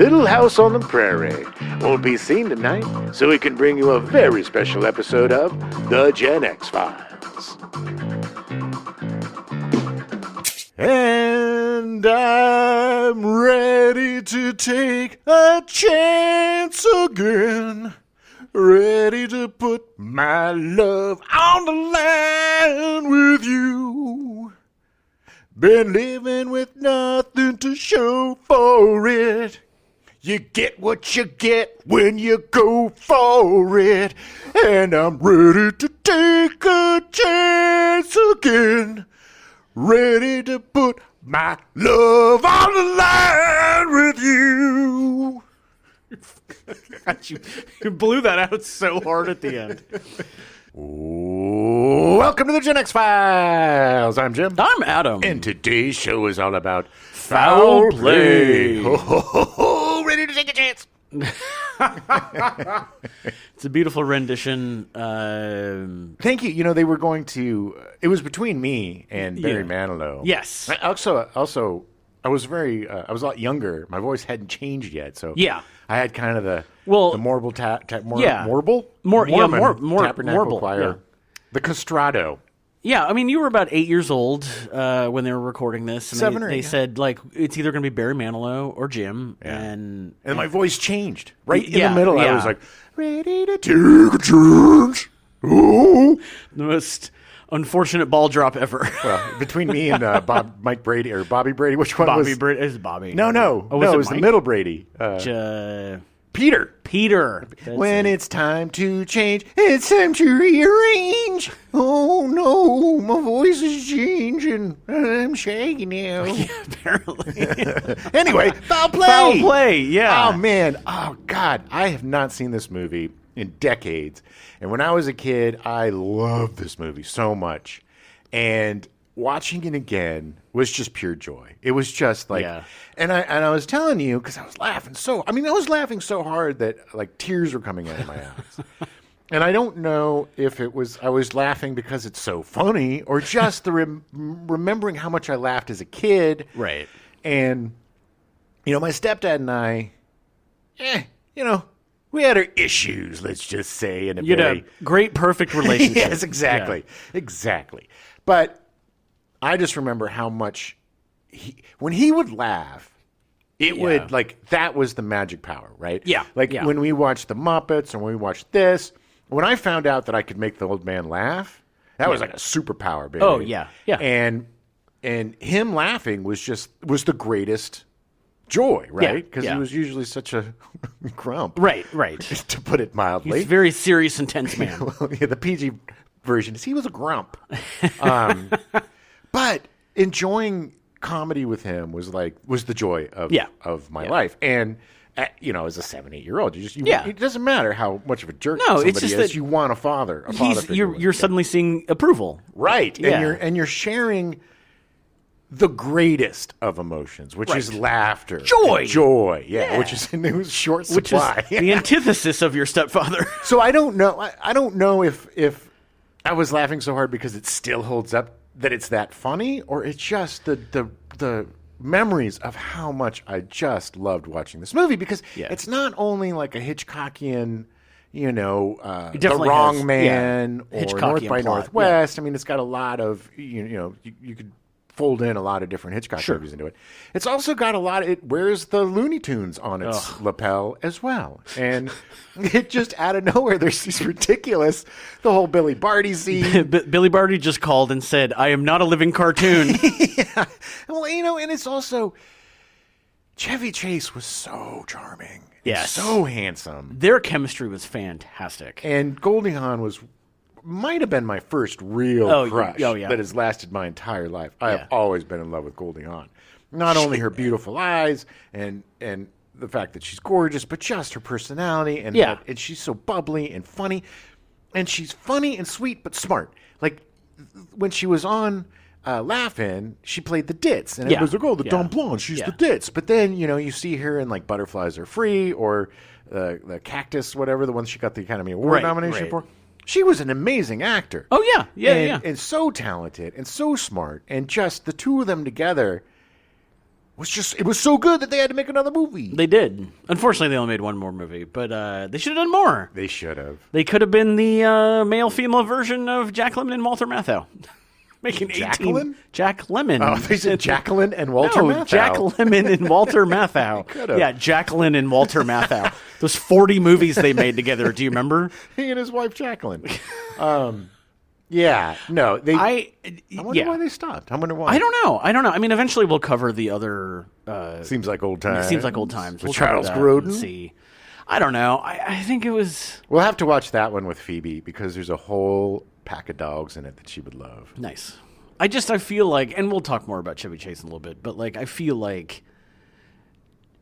Little House on the Prairie won't be seen tonight, so we can bring you a very special episode of The Gen X Files. And I'm ready to take a chance again. Ready to put my love on the line with you. Been living with nothing to show for it. You get what you get when you go for it. And I'm ready to take a chance again. Ready to put my love on the line with you. You blew that out so hard at the end. Welcome to the Gen X Files. I'm Jim. I'm Adam. And today's show is all about foul play. Ho, ho, ho, ho. Ready to take a chance. It's a beautiful rendition. Thank you. You know, they were going to... it was between me and Barry Manilow. Yes. Also, I was I was a lot younger. My voice hadn't changed yet, so yeah. I had kind of the Morble Tabernacle Choir. Yeah. The castrato. Yeah, I mean, you were about 8 years old when they were recording this. And they said, like, it's either going to be Barry Manilow or Jim. Yeah. And my voice changed. Right in the middle, I was like, ready to take a chance. Oh. The most unfortunate ball drop ever. Well, between me and Bobby Brady, which one was? Brady. It was Bobby. No. It was the middle Brady. Peter. When it's time to change, it's time to rearrange. Oh no, my voice is changing. I'm shaggy now. Yeah, apparently. Anyway, foul play. Foul play, yeah. Oh man, oh God, I have not seen this movie in decades. And when I was a kid, I loved this movie so much. And watching it again was just pure joy. It was just like, and I was telling you, because I was laughing so hard that like tears were coming out of my eyes. And I don't know if I was laughing because it's so funny or just the remembering how much I laughed as a kid. Right. And, you know, my stepdad and I, we had our issues, let's just say. In you had a great, perfect relationship. Yes, exactly. Yeah. Exactly. But I just remember how much when he would laugh, it would, like, that was the magic power, right? Yeah. Like, when we watched The Muppets or when we watched this, when I found out that I could make the old man laugh, that was like a superpower, baby. Oh, yeah. Yeah. And him laughing was the greatest joy, right? Because he was usually such a grump. Right. To put it mildly. He's a very serious, intense man. Well, the PG version is he was a grump. But enjoying comedy with him was the joy of my life. And as a 7-8-year-old, it doesn't matter how much of a jerk somebody is. You want a father. You're suddenly seeing approval, right? Yeah. And you're sharing the greatest of emotions, which is laughter, joy, which is in short supply, which is the antithesis of your stepfather. So I don't know if I was laughing so hard because it still holds up, that it's that funny, or it's just the memories of how much I just loved watching this movie, because it's not only like a Hitchcockian, The Wrong Man or North by Northwest. I mean, it's got a lot of, you could fold in a lot of different Hitchcock movies into it. It's also got a lot of, it wears the Looney Tunes on its lapel as well. And it just out of nowhere, there's these ridiculous, the whole Billy Barty scene. Billy Barty just called and said, I am not a living cartoon. Yeah. Well, and it's also, Chevy Chase was so charming. Yes. So handsome. Their chemistry was fantastic. And Goldie Hawn might have been my first real crush that has lasted my entire life. I have always been in love with Goldie Hawn. Not only her beautiful eyes and the fact that she's gorgeous, but just her personality and she's so bubbly and funny. And she's funny and sweet but smart. Like when she was on Laugh-In, she played the ditz, and it was like, the dumb blonde, she's the ditz. But then you see her in like Butterflies Are Free or the Cactus, whatever, the one she got the Academy Award nomination for. She was an amazing actor. Oh, yeah. And so talented and so smart. And just the two of them together it was so good that they had to make another movie. They did. Unfortunately, they only made one more movie, but they should have done more. They should have. They could have been the male-female version of Jack Lemmon and Walter Matthau. Making Jacqueline? Jack Lemmon. Oh, they said Jacqueline and Walter Matthau. Jack Lemmon and Walter Matthau. Yeah, Jacqueline and Walter Matthau. Those 40 movies they made together. Do you remember? He and his wife Jacqueline. Yeah, no. I wonder why they stopped. I wonder why. I don't know. I mean, eventually we'll cover the other. Seems like old times. Seems like old times. With Charles Grodin. See. I don't know. I think it was. We'll have to watch that one with Phoebe because there's a whole pack of dogs in it that she would love. Nice. I feel like, and we'll talk more about Chevy Chase in a little bit, but like I feel like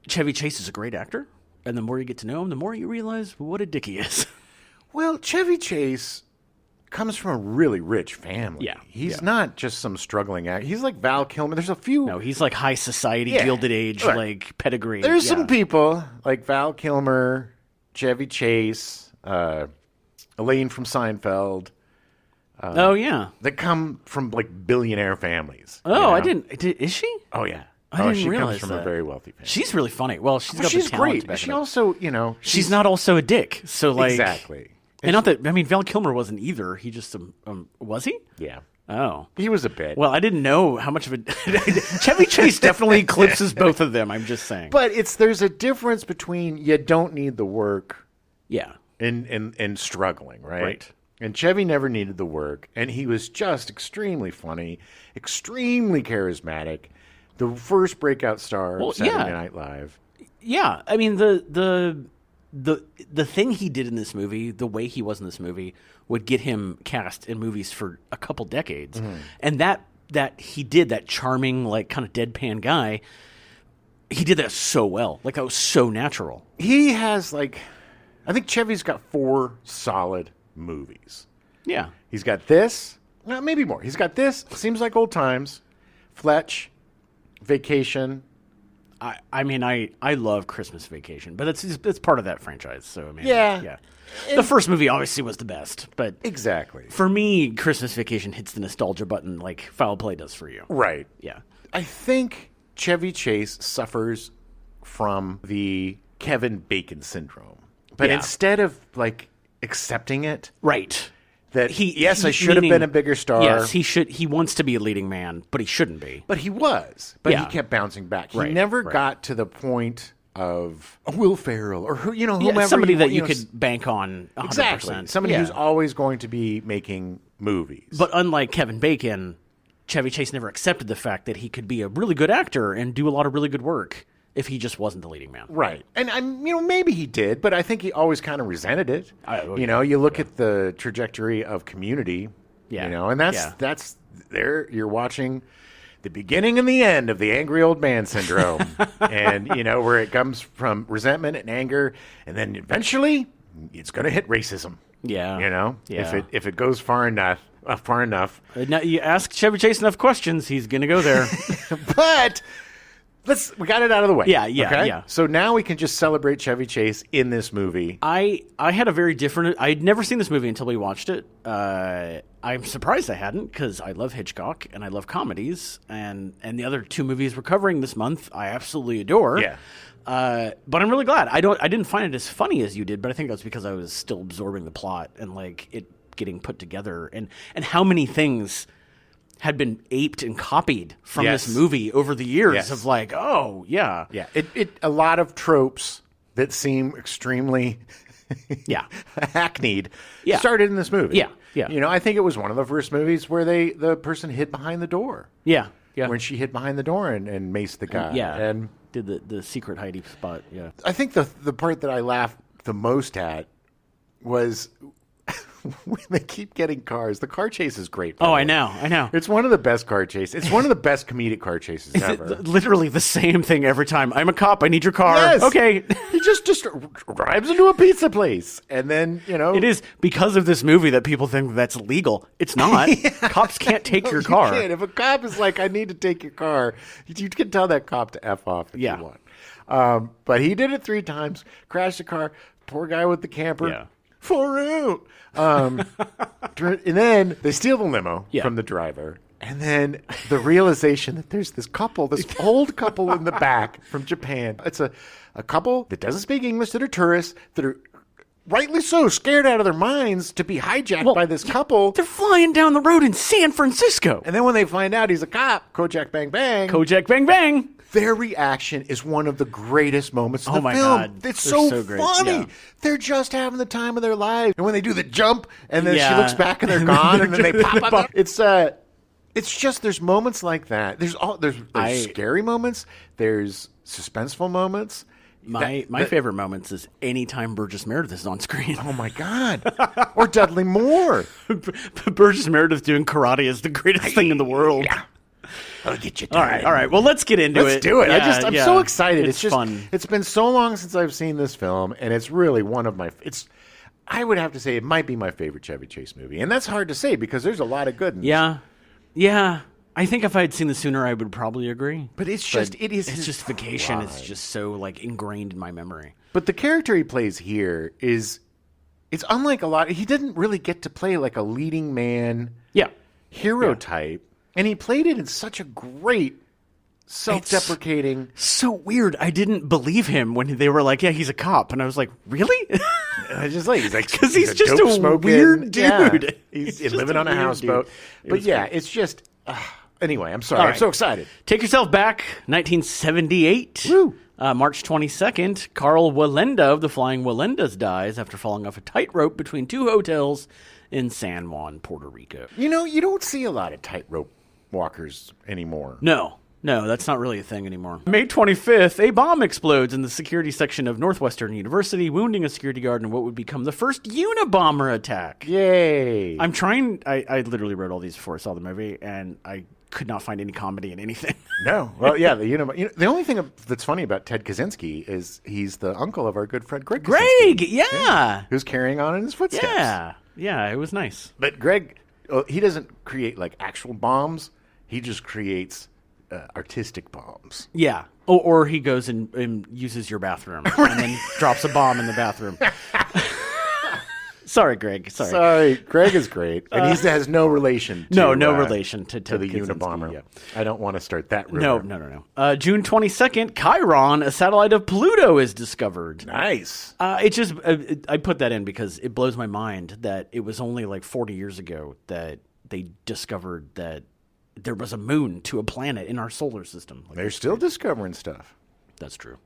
Chevy Chase is a great actor, and the more you get to know him, the more you realize what a dick he is. Well, Chevy Chase comes from a really rich family. Yeah. He's not just some struggling actor. He's like Val Kilmer. There's a few. No, he's like high society, Gilded Age, like pedigree. There's some people like Val Kilmer, Chevy Chase, Elaine from Seinfeld. That come from like billionaire families. Oh, you know? I didn't. Is she? Oh, yeah. She comes from a very wealthy family. She's really funny. Well, she's great. But she also, she's not also a dick. So like exactly. And not that, I mean, Val Kilmer wasn't either. He just, was he? Yeah. Oh. He was a bit. Well, I didn't know how much of a... Chevy Chase definitely eclipses both of them, I'm just saying. But there's a difference between you don't need the work and struggling, right? And Chevy never needed the work, and he was just extremely funny, extremely charismatic, the first breakout star of Saturday Night Live. Yeah, I mean, the thing he did in this movie, the way he was in this movie, would get him cast in movies for a couple decades. Mm-hmm. And that he did, that charming, like, kind of deadpan guy, he did that so well. Like, that was so natural. He has, like, I think Chevy's got 4 solid movies. Yeah. He's got this, well, maybe more. He's got this, Seems Like Old Times, Fletch, Vacation. I mean, I love Christmas Vacation, but it's part of that franchise. So I mean, yeah. The first movie obviously was the best, but exactly for me, Christmas Vacation hits the nostalgia button like Foul Play does for you. Right. Yeah. I think Chevy Chase suffers from the Kevin Bacon syndrome, but instead of like accepting it, right. That I should have been a bigger star. Yes, he should. He wants to be a leading man, but he shouldn't be. But he was. But he kept bouncing back. He never got to the point of Will Ferrell or whomever. Somebody that you could bank on 100%. Exactly. Somebody who's always going to be making movies. But unlike Kevin Bacon, Chevy Chase never accepted the fact that he could be a really good actor and do a lot of really good work if he just wasn't the leading man. Right. And maybe he did, but I think he always kind of resented it. You look at the trajectory of Community, and that's there you're watching the beginning and the end of the angry old man syndrome. And where it comes from resentment and anger, and then eventually it's going to hit racism. Yeah. If it goes far enough. Now, you ask Chevy Chase enough questions, he's going to go there. But we got it out of the way. Yeah. So now we can just celebrate Chevy Chase in this movie. I had a very different... I'd never seen this movie until we watched it. I'm surprised I hadn't, because I love Hitchcock and I love comedies. And the other 2 movies we're covering this month, I absolutely adore. Yeah. But I'm really glad. I didn't find it as funny as you did, but I think that's because I was still absorbing the plot and like it getting put together and how many things had been aped and copied from this movie over the years of like, oh, yeah. Yeah. A lot of tropes that seem extremely hackneyed started in this movie. Yeah. Yeah. I think it was one of the first movies where the person hid behind the door. Yeah. Yeah. When she hid behind the door and maced the guy. Yeah. And did the secret hidey spot. Yeah. I think the part that I laughed the most at was when they keep getting cars. The car chase is great. Oh, I know. It's one of the best car chases. It's one of the best comedic car chases ever. Literally the same thing every time. I'm a cop. I need your car. Yes. Okay. He just drives into a pizza place. And then, It is because of this movie that people think that's legal. It's not. Cops can't take your car. You can't. If a cop is like, I need to take your car, you can tell that cop to F off if you want. But he did it 3 times. Crashed the car. Poor guy with the camper. Yeah. Far out. And then they steal the limo from the driver. And then the realization that there's this old couple in the back from Japan. It's a couple that doesn't speak English, that are tourists, that are rightly so scared out of their minds to be hijacked by this couple. They're flying down the road in San Francisco. And then when they find out he's a cop, Kojak Bang Bang. Kojak Bang Bang. Their reaction is one of the greatest moments of the film. God. It's so great. funny. Yeah. They're just having the time of their lives. And when they do the jump, and then she looks back and they're gone, and then they pop up. It's just, there's moments like that. There's scary moments. There's suspenseful moments. My favorite moments is anytime Burgess Meredith is on screen. Oh my God. Or Dudley Moore. Burgess Meredith doing karate is the greatest thing in the world. Yeah. I'll get you all right. Well, let's get into it. Let's do it. Yeah, I'm so excited. It's just fun. It's been so long since I've seen this film, and it's really one of my. I would have to say it might be my favorite Chevy Chase movie, and that's hard to say because there's a lot of good ones. Yeah. I think if I had seen this sooner, I would probably agree. But it's just vacation. It's just so like ingrained in my memory. But the character he plays here it's unlike a lot. He didn't really get to play like a leading man, hero type. And he played it in such a great, self-deprecating... It's so weird. I didn't believe him when they were like, yeah, he's a cop. And I was like, really? He's like... Because he's just a weird dude. Yeah. He's living on a houseboat. But yeah, great. It's just... anyway, I'm sorry. Right. I'm so excited. Take yourself back. 1978. Woo! March 22nd, Carl Wallenda of the Flying Wallendas dies after falling off a tightrope between two hotels in San Juan, Puerto Rico. You know, you don't see a lot of tightrope walkers anymore. No, that's not really a thing anymore. May 25th, a bomb explodes in the security section of Northwestern University, wounding a security guard in what would become the first Unabomber attack. Yay! I literally wrote all these before I saw the movie, and I could not find any comedy in anything. No. Well, yeah, the only thing that's funny about Ted Kaczynski is he's the uncle of our good friend Greg Kaczynski. Yeah. Who's carrying on in his footsteps. Yeah, it was nice. But Greg, he doesn't create like actual bombs. He just creates artistic bombs. Yeah. Or he goes and uses your bathroom and then drops a bomb in the bathroom. Sorry, Greg. Sorry. Greg is great. And he has no relation to... No relation to the Unabomber. Yeah. I don't want to start that rumor. No. June 22nd, Chiron, a satellite of Pluto, is discovered. Nice. It just... I put that in because it blows my mind that it was only like 40 years ago that they discovered that there was a moon to a planet in our solar system. They're still discovering stuff. That's true.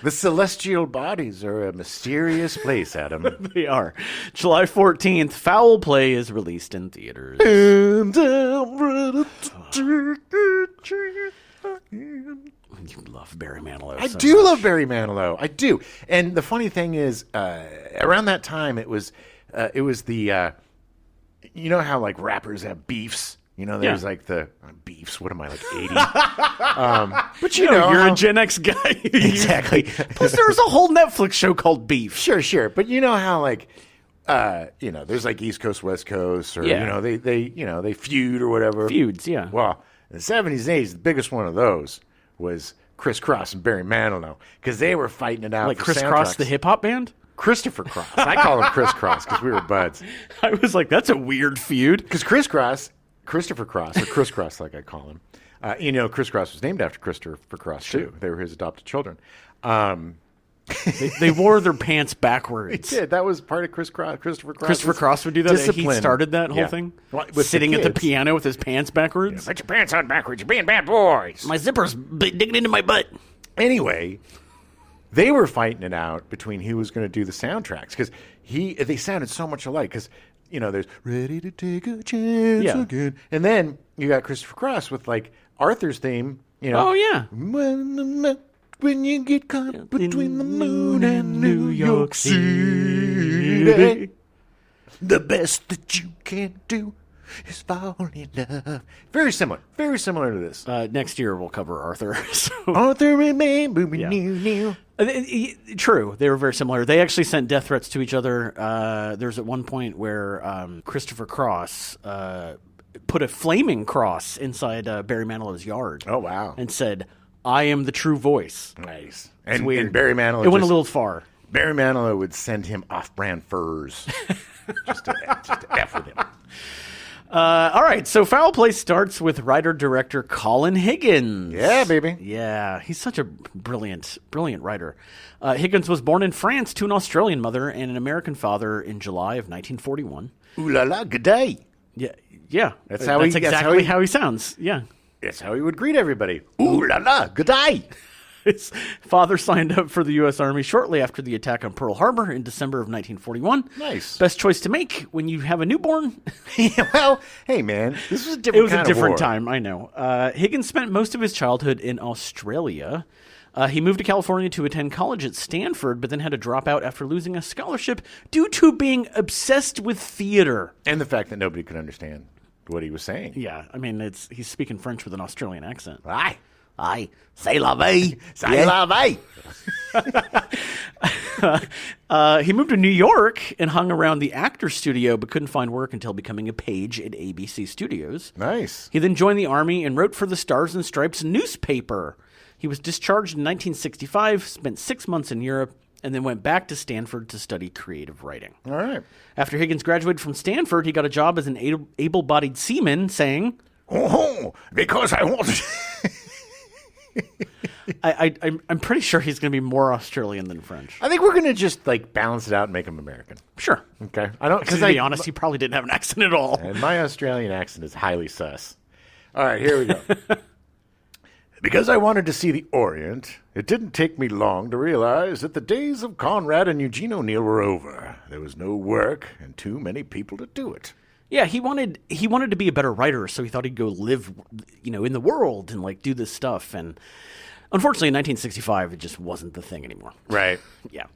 The celestial bodies are a mysterious place, Adam. They are. July 14th, Foul Play is released in theaters. You love Barry Manilow. I do love Barry Manilow. I do. And the funny thing is, around that time, it was the, you know how like rappers have beefs? You know, there's like the beefs. What am I, like 80? But you know, you're a Gen X guy. Exactly. Plus, there was a whole Netflix show called Beef. Sure. But you know how like, there's like East Coast, West Coast, or they feud or whatever. Feuds, yeah. Well, in the 70s and 80s, the biggest one of those was Criss Cross and Barry Manilow because they were fighting it out. Like for Criss soundtracks. Cross, the hip hop band. Christopher Cross. I call him Criss Cross because we were buds. I was like, that's a weird feud. Because Christopher Cross, or Criss Cross, like I call him. Criss Cross was named after Christopher Cross, too. They were his adopted children. They wore their pants backwards. They did. That was part of Christopher Cross. Christopher Cross would do that. Discipline. He started that whole thing. Sitting at the piano with his pants backwards. Put your pants on backwards. You're being bad boys. My zipper's digging into my butt. Anyway, they were fighting it out between who was going to do the soundtracks because they sounded so much alike because there's Ready to Take a Chance Again. And then you got Christopher Cross with like Arthur's theme, Oh yeah. When you get caught between the moon and New York City, the best that you can do is fall in love. Very similar to this. Next year we'll cover Arthur. Arthur remember me new. True, they were very similar. They actually sent death threats to each other. There's at one point where Christopher Cross put a flaming cross inside Barry Manilow's yard. Oh wow! And said, "I am the true voice." Nice. And Barry Manilow. It went a little far. Barry Manilow would send him off-brand furs just to F with him. All right, so Foul Play starts with writer-director Colin Higgins. Yeah, baby. Yeah, he's such a brilliant writer. Higgins was born in France to an Australian mother and an American father in July of 1941. Ooh la la, good day. Yeah. That's exactly how he sounds. Yeah. That's how he would greet everybody. Ooh la la, good day. His father signed up for the U.S. Army shortly after the attack on Pearl Harbor in December of 1941. Nice. Best choice to make when you have a newborn. Well, hey, man, this was a different It was kind a different of war. time, I know. Higgins spent most of his childhood in Australia. He moved to California to attend college at Stanford, but then had to drop out after losing a scholarship due to being obsessed with theater. And the fact that nobody could understand what he was saying. Yeah, I mean, he's speaking French with an Australian accent. Aye. C'est la vie. Say la vie. He moved to New York and hung around the actor's studio, but couldn't find work until becoming a page at ABC Studios. Nice. He then joined the Army and wrote for the Stars and Stripes newspaper. He was discharged in 1965, spent 6 months in Europe, and then went back to Stanford to study creative writing. All right. After Higgins graduated from Stanford, he got a job as an able-bodied seaman, saying, Oh, because I wanted... I'm pretty sure he's going to be more Australian than French. I think we're going to just, balance it out and make him American. Sure. Okay? I don't... Because to be honest, he probably didn't have an accent at all. And my Australian accent is highly sus. All right, here we go. Because I wanted to see the Orient, it didn't take me long to realize that the days of Conrad and Eugene O'Neill were over. There was no work and too many people to do it. Yeah, he wanted to be a better writer, so he thought he'd go live, in the world and do this stuff. And unfortunately, in 1965, it just wasn't the thing anymore. Right. Yeah.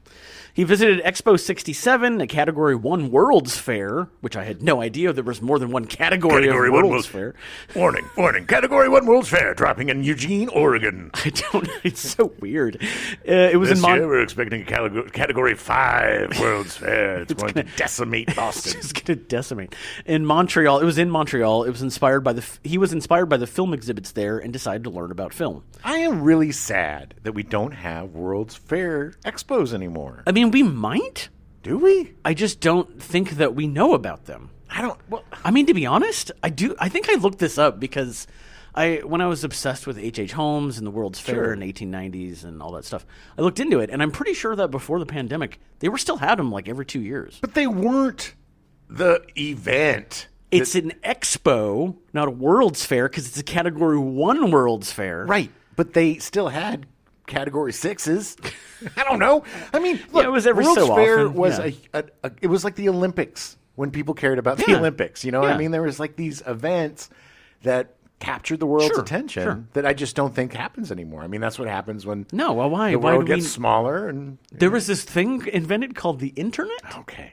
He visited Expo 67, a Category 1 World's Fair, which I had no idea there was more than one category of World's Fair. Warning. Category 1 World's Fair dropping in Eugene, Oregon. I don't know. It's so weird. It was this in year we're expecting a Category 5 World's Fair. It's going to decimate Boston. It's going to decimate. In Montreal, it was in Montreal. It was inspired by he was inspired by the film exhibits there and decided to learn about film. I am really sad that we don't have World's Fair expos anymore. I mean, we might. Do we? I just don't think that we know about them. I don't. Well, I mean, to be honest, I do. I think I looked this up because when I was obsessed with H.H. Holmes and the World's Fair in the 1890s and all that stuff, I looked into it, and I'm pretty sure that before the pandemic, they were still had them every 2 years. But they weren't the event. It's an expo, not a World's Fair, because it's a Category 1 World's Fair. Right. But they still had Category 6s. I don't know. I mean, look, it was every World's so Fair often. was it was like the Olympics when people cared about the Olympics. You know what I mean? There was these events that captured the world's attention that I just don't think happens anymore. I mean, that's what happens when why? the Why world do gets smaller. And there was this thing invented called the internet? Okay.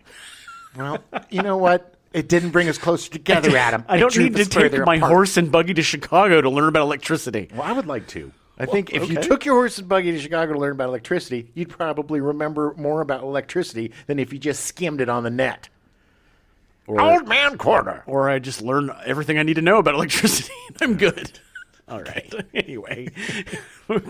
Well, you know what? It didn't bring us closer together, Adam. I don't need to take my horse and buggy to Chicago to learn about electricity. Well, I would like to. I think if you took your horse and buggy to Chicago to learn about electricity, you'd probably remember more about electricity than if you just skimmed it on the net. Or, Old Man Corner. Or I just learn everything I need to know about electricity, and I'm good. All right. Anyway,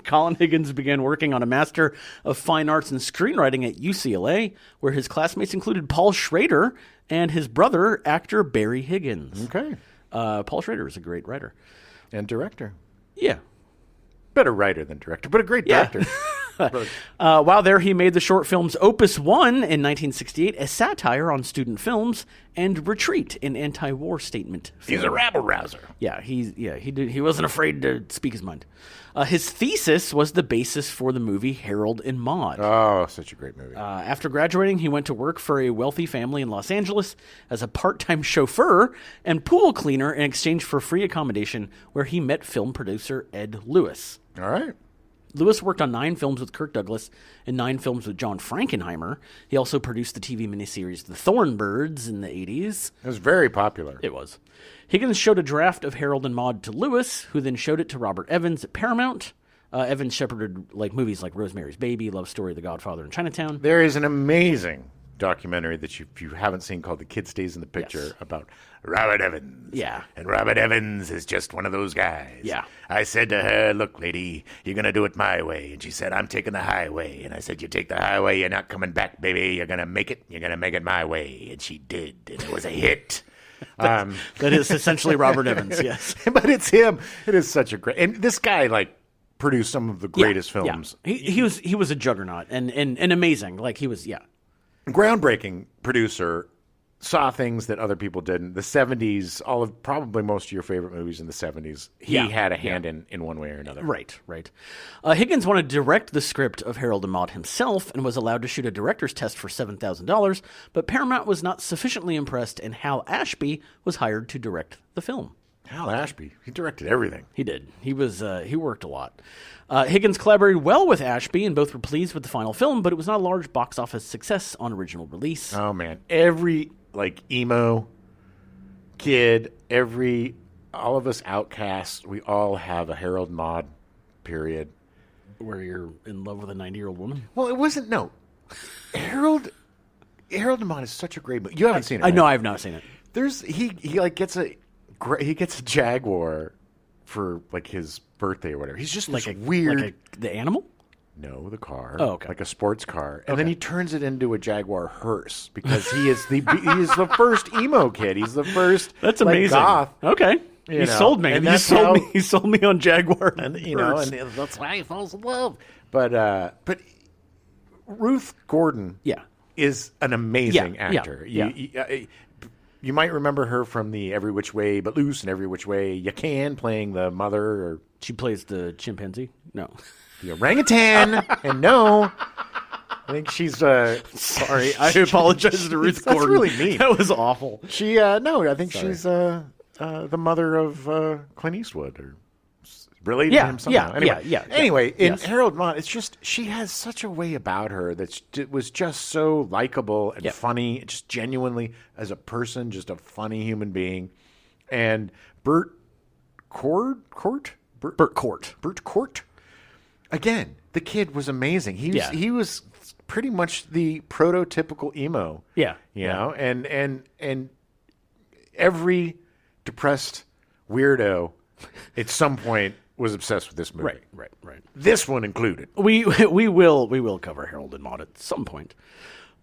Colin Higgins began working on a Master of Fine Arts in Screenwriting at UCLA, where his classmates included Paul Schrader and his brother, actor Barry Higgins. Okay. Paul Schrader is a great writer. And director. Yeah. Better writer than director, but a great director. While there, he made the short films Opus 1 in 1968, a satire on student films, and Retreat, an anti-war statement film. He's a rabble-rouser. Yeah, he wasn't afraid to speak his mind. His thesis was the basis for the movie Harold and Maude. Oh, such a great movie. After graduating, he went to work for a wealthy family in Los Angeles as a part-time chauffeur and pool cleaner in exchange for free accommodation, where he met film producer Ed Lewis. All right. Lewis worked on 9 films with Kirk Douglas and 9 films with John Frankenheimer. He also produced the TV miniseries The Thornbirds in the 80s. It was very popular. It was. Higgins showed a draft of Harold and Maude to Lewis, who then showed it to Robert Evans at Paramount. Evans shepherded movies like Rosemary's Baby, Love Story, The Godfather, and Chinatown. There is an amazing documentary that if you haven't seen called The Kid Stays in the Picture about Robert Evans. Yeah. And Robert Evans is just one of those guys. Yeah. I said to her, look, lady, you're going to do it my way. And she said, I'm taking the highway. And I said, you take the highway, you're not coming back, baby. You're going to make it. You're going to make it my way. And she did. And it was a hit. That is essentially Robert Evans, yes. But it's him. It is such a great... And this guy, like, produced some of the greatest films. Yeah. He was a juggernaut and amazing. Like, he was, Groundbreaking producer, saw things that other people didn't. The 70s, probably most of your favorite movies in the 70s, he had a hand in one way or another. Right. Higgins wanted to direct the script of Harold and Maude himself and was allowed to shoot a director's test for $7,000, but Paramount was not sufficiently impressed, and Hal Ashby was hired to direct the film. Hal Ashby, he directed everything. He did. He worked a lot. Higgins collaborated well with Ashby, and both were pleased with the final film, but it was not a large box office success on original release. Oh, man. Every... like emo kid, all of us outcasts, we all have a Harold and Maude period. Where you're in love with a 90-year-old woman? Well, it wasn't, no. Harold and Maude is such a great movie. You haven't seen it, I right? know, I have not seen it. He gets a Jaguar for like his birthday or whatever. He's just like weird. The animal? No, the car. Oh, okay. Like a sports car. And then he turns it into a Jaguar hearse because he is the first emo kid. He's the first That's amazing. goth. Okay. He sold me. And He sold me on Jaguar. And that's why he falls in love. But Ruth Gordon is an amazing actor. You might remember her from the Every Which Way But Loose and Every Which Way You Can, playing the mother. Or she plays the chimpanzee? No. The orangutan. And no, I think she's... Sorry, I apologize to Ruth Gordon. That's really mean. That was awful. She, no, I think she's the mother of Clint Eastwood, or related to him somehow. Anyway, in Harold Maude, it's just, she has such a way about her that was just so likable and funny, just genuinely, as a person, just a funny human being. And Burt Court? Again, the kid was amazing. He was pretty much the prototypical emo. Yeah. You know, and every depressed weirdo at some point was obsessed with this movie. Right. This one included. We will cover Harold and Maude at some point.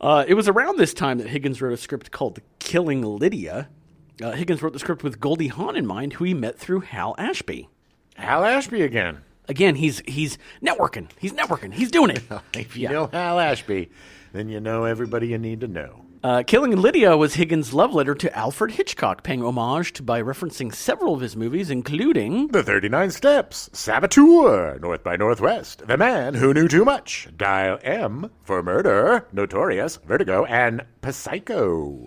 It was around this time that Higgins wrote a script called Killing Lydia. Higgins wrote the script with Goldie Hawn in mind, who he met through Hal Ashby. Hal Ashby again. Again, he's networking. He's networking. He's doing it. If you know Hal Ashby, then you know everybody you need to know. Killing Lydia was Higgins' love letter to Alfred Hitchcock, paying homage by referencing several of his movies, including... The 39 Steps, Saboteur, North by Northwest, The Man Who Knew Too Much, Dial M for Murder, Notorious, Vertigo, and Psycho.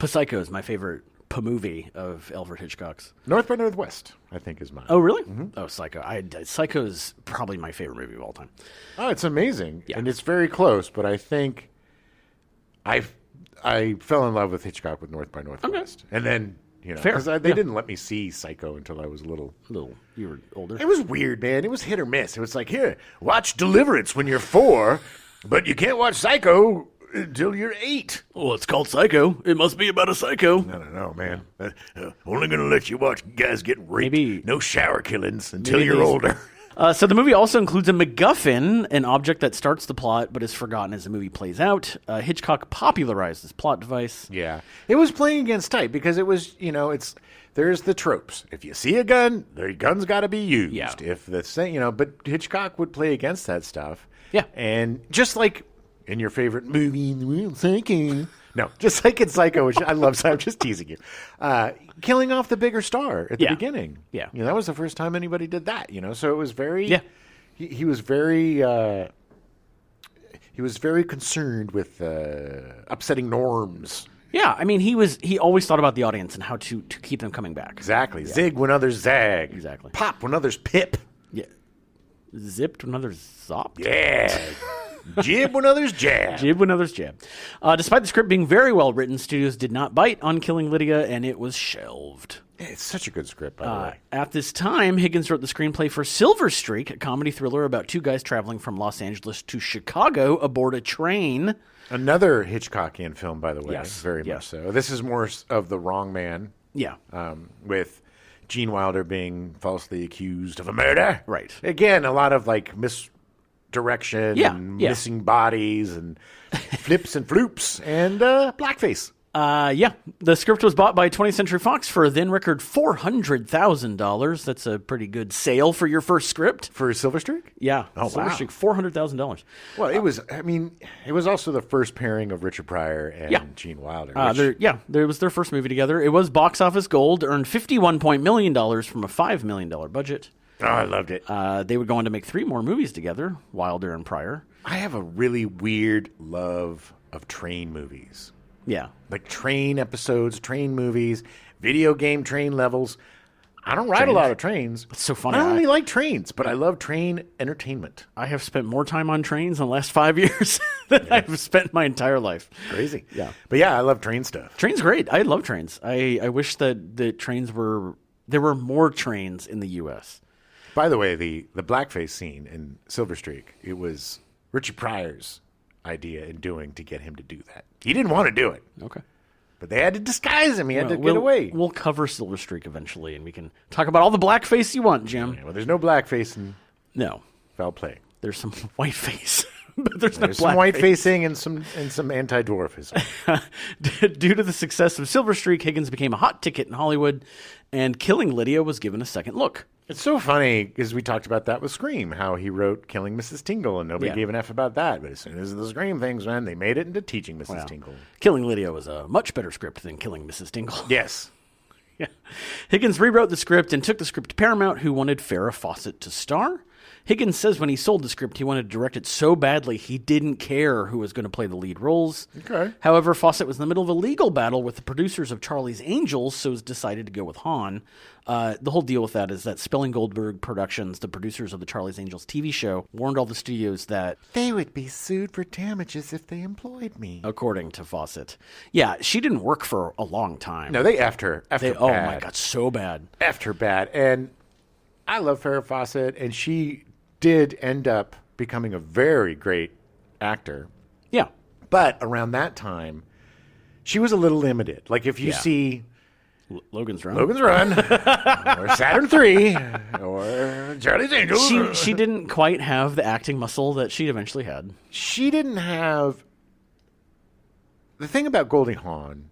Psycho is my favorite movie of Alfred Hitchcock's. North by Northwest, I think, is mine. Oh, really? Mm-hmm. Oh, Psycho. Psycho is probably my favorite movie of all time. Oh, it's amazing. Yeah. And it's very close, but I think I fell in love with Hitchcock with North by Northwest. Okay. And then, because they didn't let me see Psycho until I was a little... You were older? It was weird, man. It was hit or miss. It was like, here, watch Deliverance when you're 4, but you can't watch Psycho until you're 8. Well, it's called Psycho. It must be about a psycho. I don't know, man. Only going to let you watch guys get raped. No shower killings until you're older. So the movie also includes a MacGuffin, an object that starts the plot but is forgotten as the movie plays out. Hitchcock popularized this plot device. Yeah. It was playing against type because it was, there's the tropes. If you see a gun, the gun's got to be used. Yeah. If but Hitchcock would play against that stuff. Yeah. And just like in your favorite movie, The Real Psycho. No, just like in Psycho, which I love, so I'm just teasing you. Killing off the bigger star at the beginning. Yeah. That was the first time anybody did that, so it was very... Yeah. He was very... he was very concerned with upsetting norms. Yeah, I mean, he always thought about the audience and how to keep them coming back. Exactly. Yeah. Zig when others zag. Exactly. Pop when others pip. Yeah. Zipped when others zopped. Yeah. Jib when others jab. Jib when others jab. Despite the script being very well written, studios did not bite on Killing Lydia, and it was shelved. It's such a good script, by the way. At this time, Higgins wrote the screenplay for Silver Streak, a comedy thriller about two guys traveling from Los Angeles to Chicago aboard a train. Another Hitchcockian film, by the way. Yes. Very much so. This is more of The Wrong Man. Yeah. With Gene Wilder being falsely accused of a murder. Right. Again, a lot of misdirection and missing bodies and flips and floops and blackface. Yeah. The script was bought by 20th Century Fox for a then record $400,000. That's a pretty good sale for your first script. For Silver Streak? Yeah. Oh, Silver wow. Streak, $400,000. Well, it was also the first pairing of Richard Pryor and Gene Wilder. There was their first movie together. It was box office gold, earned $51 million from a $5 million budget. Oh, I loved it. They would go on to make 3 more movies together, Wilder and Pryor. I have a really weird love of train movies. Yeah. Like train episodes, train movies, video game train levels. I don't ride a lot of trains. It's so funny. I don't really like trains, but I love train entertainment. I have spent more time on trains in the last 5 years than I've spent my entire life. Crazy. Yeah. But yeah, I love train stuff. Trains great. I love trains. I wish that the trains there were more trains in the U.S. By the way, the blackface scene in Silver Streak, it was Richard Pryor's idea in doing to get him to do that. He didn't want to do it. Okay. But they had to disguise him. He had to get away. We'll cover Silver Streak eventually, and we can talk about all the blackface you want, Jim. Yeah, well, there's no blackface in No. Foul Play. There's some whiteface. But there's some white facing and some anti-dwarfism. Due to the success of Silver Streak, Higgins became a hot ticket in Hollywood, and Killing Lydia was given a second look. It's so funny because we talked about that with Scream, how he wrote Killing Mrs. Tingle, and nobody gave an F about that. But as soon as the Scream things went, they made it into Teaching Mrs. Tingle. Killing Lydia was a much better script than Killing Mrs. Tingle. Yes. Yeah. Higgins rewrote the script and took the script to Paramount, who wanted Farrah Fawcett to star. Higgins says when he sold the script, he wanted to direct it so badly he didn't care who was going to play the lead roles. Okay. However, Fawcett was in the middle of a legal battle with the producers of Charlie's Angels, so decided to go with Hawn. The whole deal with that is that Spelling Goldberg Productions, the producers of the Charlie's Angels TV show, warned all the studios that they would be sued for damages if they employed me. According to Fawcett. Yeah, she didn't work for a long time. No, they effed her. Oh my God, so bad. Effed her bad. And I love Farrah Fawcett, and she did end up becoming a very great actor. Yeah. But around that time, she was a little limited. Like if you see Logan's Run, or Saturn III, or Charlie's Angels. She didn't quite have the acting muscle that she eventually had. She didn't have... The thing about Goldie Hawn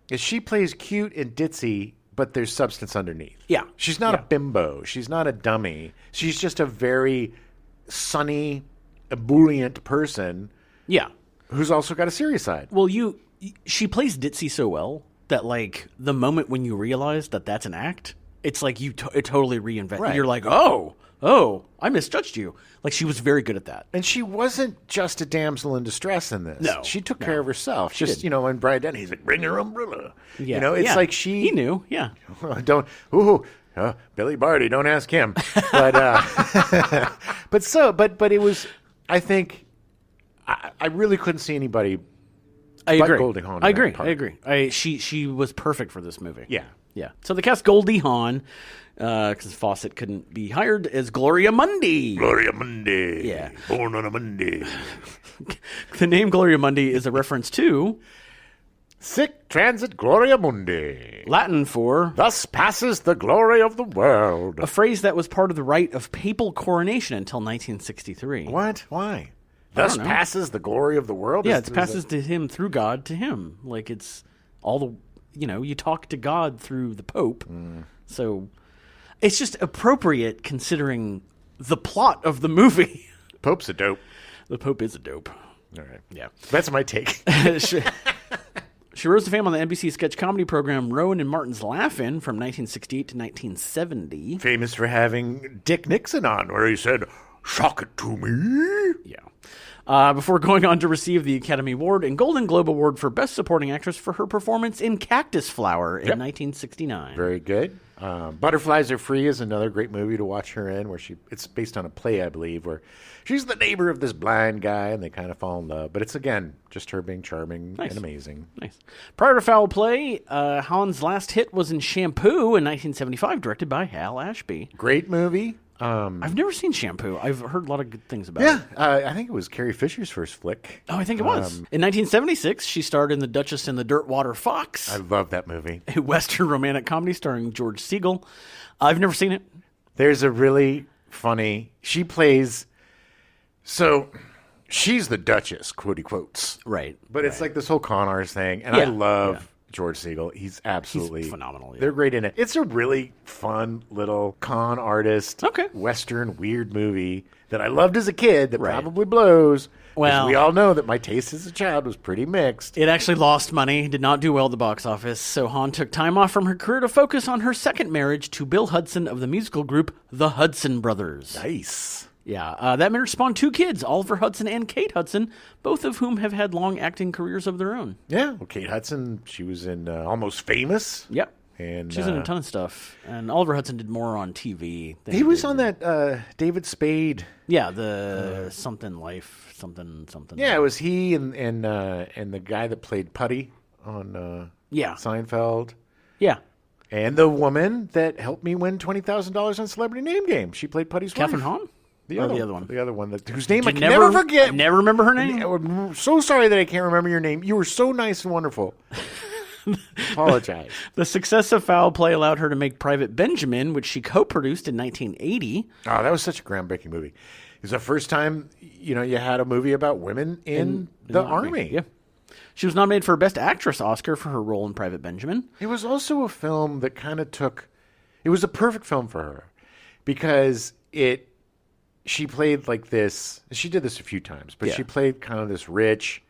is she plays cute and ditzy, but there's substance underneath. Yeah. She's not a bimbo. She's not a dummy. She's just a very sunny, ebullient person. Yeah. Who's also got a serious side. Well, she plays ditzy so well that, like, the moment when you realize that that's an act, it's like it totally reinvent. Right. You're like, oh, I misjudged you. Like, she was very good at that. And she wasn't just a damsel in distress in this. No. She took care of herself. Just, when Brian Denny, he's like, bring your umbrella. Yeah. It's like she... He knew, yeah. Billy Barty, don't ask him. But, but it was, I think, I really couldn't see anybody agree. Goldie Hawn. I agree. She was perfect for this movie. Yeah. Yeah. So they cast Goldie Hawn because Fawcett couldn't be hired as Gloria Mundi. Gloria Mundi. Yeah. Born on a Monday. The name Gloria Mundi is a reference to Sic transit Gloria Mundi. Latin for thus passes the glory of the world. A phrase that was part of the rite of papal coronation until 1963. What? Why? Thus passes the glory of the world? Yeah, it passes to him through God to him. Like it's all the, you talk to God through the Pope. So it's just appropriate considering the plot of the movie. Pope's a dope. The Pope is a dope. All right. Yeah. That's my take. She rose to fame on the NBC sketch comedy program Rowan and Martin's Laugh-In from 1968 to 1970. Famous for having Dick Nixon on, where he said, "Shock it to me." Yeah. Before going on to receive the Academy Award and Golden Globe Award for Best Supporting Actress for her performance in Cactus Flower in 1969. Very good. Butterflies Are Free is another great movie to watch her in, where it's based on a play, I believe, where she's the neighbor of this blind guy and they kind of fall in love. But it's, again, just her being charming and amazing. Nice. Prior to Foul Play, Hawn's last hit was in Shampoo in 1975, directed by Hal Ashby. Great movie. I've never seen Shampoo. I've heard a lot of good things about it. I think it was Carrie Fisher's first flick. Oh, I think it was. In 1976, she starred in The Duchess and the Dirtwater Fox. I love that movie. A Western romantic comedy starring George Segal. I've never seen it. There's a really funny... She plays... So, she's the Duchess, quotey quotes. Right. But it's like this whole con artist thing, and I love George Segal. He's absolutely phenomenal. Yeah. They're great in it. It's a really fun little con artist, Western weird movie that I loved as a kid that probably blows. Well, we all know that my taste as a child was pretty mixed. It actually lost money, did not do well at the box office, so Hawn took time off from her career to focus on her second marriage to Bill Hudson of the musical group The Hudson Brothers. Nice. Yeah, that marriage spawned 2 kids, Oliver Hudson and Kate Hudson, both of whom have had long acting careers of their own. Yeah, well, Kate Hudson, she was in Almost Famous. Yep. And she's in a ton of stuff. And Oliver Hudson did more on TV. He was on that David Spade. Yeah, the something life, something. Yeah, it was he and the guy that played Putty on Seinfeld. Yeah. And the woman that helped me win $20,000 on Celebrity Name Game. She played Putty's wife. Catherine Hahn? The other one. The other one whose name I can never forget. I never remember her name. I'm so sorry that I can't remember your name. You were so nice and wonderful. Apologize. The success of Foul Play allowed her to make Private Benjamin, which she co-produced in 1980. Oh, that was such a groundbreaking movie. It was the first time, you had a movie about women in the Army. Yeah. She was nominated for Best Actress Oscar for her role in Private Benjamin. It was also a film that kind of it was a perfect film for her because she played like this, she did this a few times, but she played kind of this rich,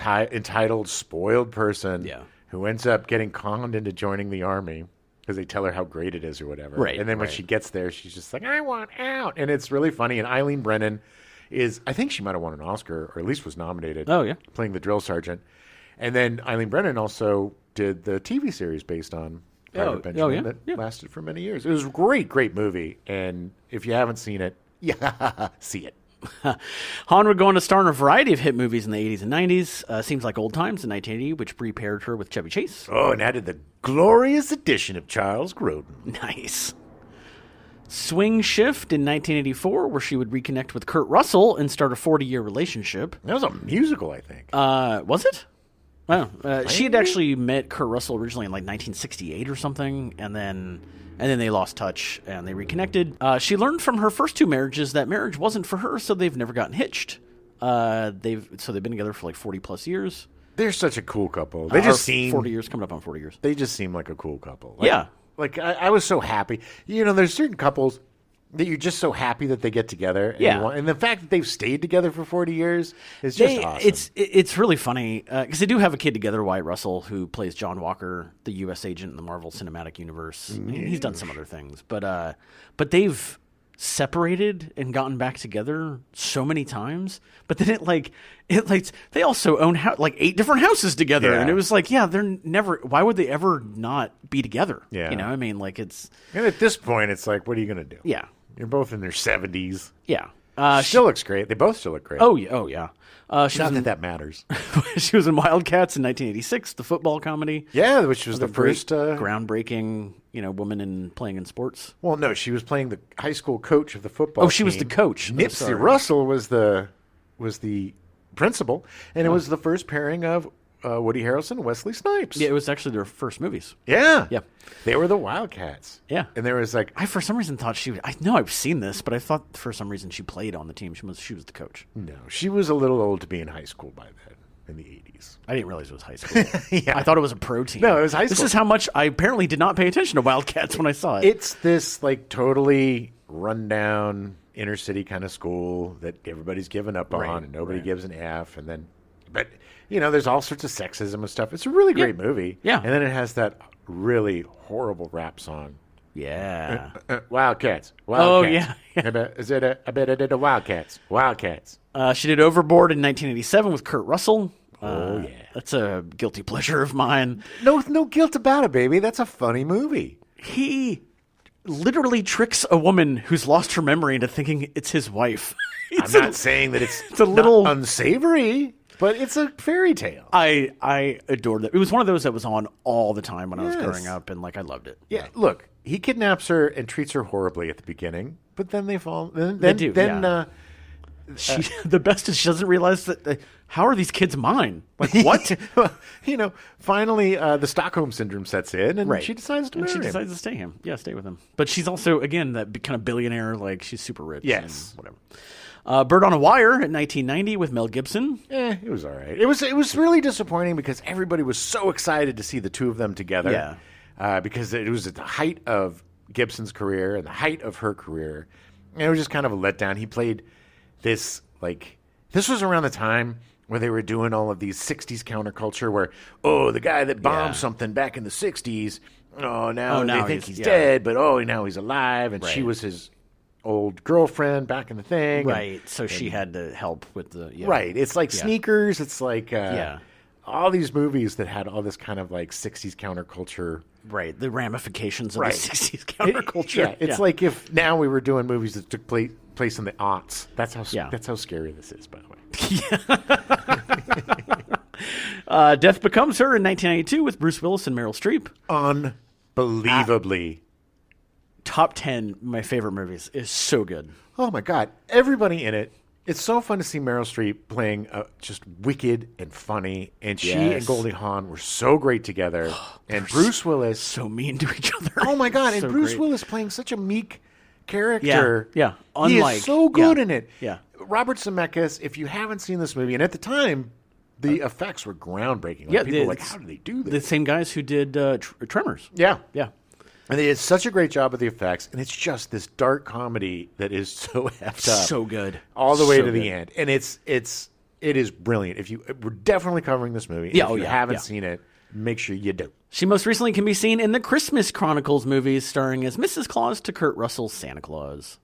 entitled, spoiled person who ends up getting conned into joining the Army because they tell her how great it is or whatever. Right. And then when she gets there, she's just like, I want out. And it's really funny. And Eileen Brennan I think she might have won an Oscar or at least was nominated. Oh, yeah. Playing the drill sergeant. And then Eileen Brennan also did the TV series based on Private Benjamin that lasted for many years. It was a great, great movie. And if you haven't seen it, see it. Hawn would go on to star in a variety of hit movies in the 80s and 90s. Seems Like Old Times in 1980, which prepared her with Chevy Chase. Oh, and added the glorious addition of Charles Grodin. Nice. Swing Shift in 1984, where she would reconnect with Kurt Russell and start a 40-year relationship. That was a musical, I think. Was it? Oh, she had actually met Kurt Russell originally in like 1968 or something, and then they lost touch and they reconnected. She learned from her first 2 marriages that marriage wasn't for her, so they've never gotten hitched. They've been together for like 40 plus years. They're such a cool couple. They just seem 40 years, coming up on 40 years. They just seem like a cool couple. Like I was so happy. There's certain couples that you're just so happy that they get together. And the fact that they've stayed together for 40 years is just awesome. It's really funny because they do have a kid together, Wyatt Russell, who plays John Walker, the U.S. agent in the Marvel Cinematic Universe. He's done some other things, but they've separated and gotten back together so many times. But then they also own 8 different houses together, and it was like, they're never. Why would they ever not be together? Yeah, I mean, like it's. And at this point, it's like, what are you going to do? Yeah. You're both in their 70s. Yeah. Still looks great. They both still look great. Oh, yeah. Not that matters. She was in Wildcats in 1986, the football comedy. Yeah, which was the first... groundbreaking, woman playing in sports. Well, no, she was playing the high school coach of the football team. She was the coach. Nipsey Russell was the principal, and it was the first pairing of Woody Harrelson and Wesley Snipes. Yeah, it was actually their first movies. Yeah. Yeah. They were the Wildcats. Yeah. And there was like... I, for some reason, thought I know I've seen this, but I thought for some reason she played on the team. She was the coach. No, she was a little old to be in high school by then, in the 80s. I didn't realize it was high school. I thought it was a pro team. No, it was high school. This is how much I apparently did not pay attention to Wildcats when I saw it. It's this like totally rundown inner city kind of school that everybody's given up on and nobody gives an F. And then, but there's all sorts of sexism and stuff. It's a really great movie. Yeah. And then it has that really horrible rap song. Yeah. Wildcats. Oh, yeah. Is it a bit of the Wildcats? Wildcats. She did Overboard in 1987 with Kurt Russell. Oh, yeah. That's a guilty pleasure of mine. No guilt about it, baby. That's a funny movie. He literally tricks a woman who's lost her memory into thinking it's his wife. I'm not saying that it's a little unsavory, but it's a fairy tale. I adored it. It was one of those that was on all the time when I was growing up, and I loved it. Yeah, look, he kidnaps her and treats her horribly at the beginning, but then they fall. They do. The best is she doesn't realize that. How are these kids mine? Like what? Finally, the Stockholm syndrome sets in, and she decides to marry him. She decides to stay him. Yeah, stay with him. But she's also again that kind of billionaire. Like she's super rich. Yes, and whatever. Bird on a Wire in 1990 with Mel Gibson. It was all right. It was really disappointing because everybody was so excited to see the two of them together. Yeah. Because it was at the height of Gibson's career and the height of her career. And it was just kind of a letdown. He played this, this was around the time where they were doing all of these 60s counterculture where, the guy that bombed something back in the 60s, now they think he's dead, but now he's alive. And she was his old girlfriend back in the thing. Right. So she had to help with the... Yeah. Right. It's like Sneakers. It's like all these movies that had all this kind of 60s counterculture. Right. The ramifications of the 60s counterculture. It's like if now we were doing movies that took place in the aughts. That's how scary this is, by the way. Death Becomes Her in 1992 with Bruce Willis and Meryl Streep. Unbelievably. Top 10 my favorite movies. Is so good. Oh, my God. Everybody in it. It's so fun to see Meryl Streep playing just wicked and funny. And she and Goldie Hawn were so great together. And Bruce Willis. So mean to each other. Oh, my God. And Bruce Willis playing such a meek character. Yeah. He is so good in it. Yeah. Robert Zemeckis, if you haven't seen this movie, and at the time, the effects were groundbreaking. People were like, how did they do this? The same guys who did Tremors. Yeah. Yeah. And they did such a great job with the effects, and it's just this dark comedy that is so effed up. So good. All the way to the end. And it is brilliant. We're definitely covering this movie. Yeah, if you haven't seen it, make sure you do. She most recently can be seen in the Christmas Chronicles movies, starring as Mrs. Claus to Kurt Russell's Santa Claus.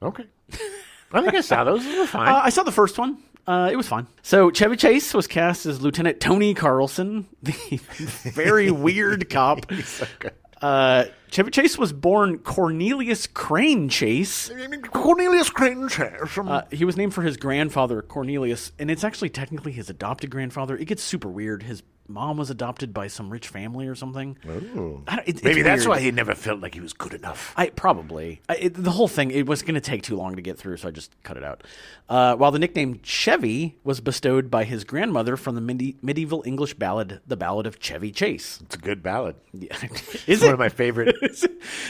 Okay. I think I saw those. They were fine. I saw the first one. It was fun. So Chevy Chase was cast as Lieutenant Tony Carlson, the very weird cop. He's so good. Chevy Chase was born Cornelius Crane Chase. Cornelius Crane Chase. He was named for his grandfather, Cornelius, and it's actually technically his adopted grandfather. It gets super weird. His mom was adopted by some rich family or something. Oh. Maybe that's why he never felt like he was good enough. The whole thing, it was going to take too long to get through, so I just cut it out. While the nickname Chevy was bestowed by his grandmother from the medieval English ballad, The Ballad of Chevy Chase. It's a good ballad. Yeah. It's one of my favorite.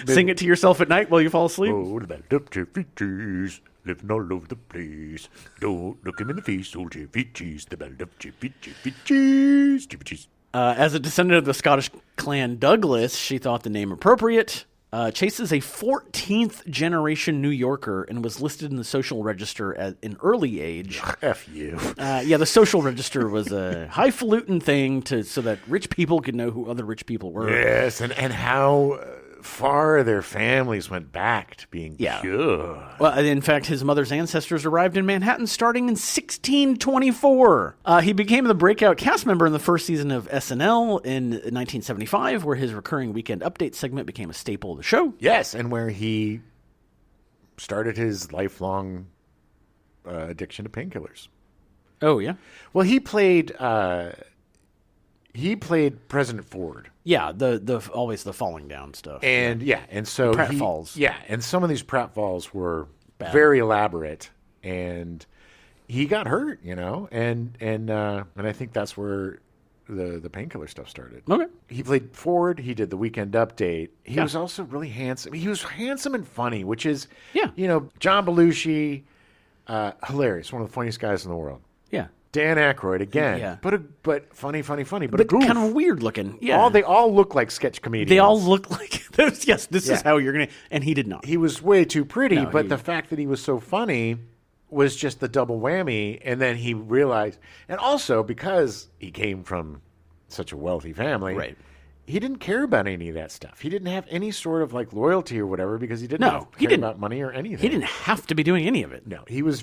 Sing it to yourself at night while you fall asleep. Oh, the ballad of Chevy Chase, living all over the place. Don't look him in the face, old Chevy Chase. The ballad of Chevy Chase, Chevy Chase. As a descendant of the Scottish clan Douglas, she thought the name appropriate. Chase is a 14th generation New Yorker and was listed in the social register at an early age. F you. The social register was a highfalutin thing so that rich people could know who other rich people were. Yes, and how far their families went back to being pure. Well, in fact, his mother's ancestors arrived in Manhattan starting in 1624. He became the breakout cast member in the first season of SNL in 1975, where his recurring weekend update segment became a staple of the show. Yes, and where he started his lifelong addiction to painkillers. Oh, yeah? Well, he played President Ford. Yeah, the always the falling down stuff. And and so pratfalls. Yeah, and some of these pratfalls were very elaborate, and he got hurt, and I think that's where the painkiller stuff started. Okay. He played Ford. He did the Weekend Update. He was also really handsome. He was handsome and funny, which is John Belushi, hilarious, one of the funniest guys in the world. Yeah. Dan Aykroyd again, but funny, but a goof. Kind of weird looking. Yeah, they all look like sketch comedians. They all look like this. Yes, this is how you're gonna. And he did not. He was way too pretty, but the fact that he was so funny was just the double whammy. And then he realized, and also because he came from such a wealthy family, right? He didn't care about any of that stuff. He didn't have any sort of loyalty or whatever because he didn't care about money or anything. He didn't have to be doing any of it. No, he was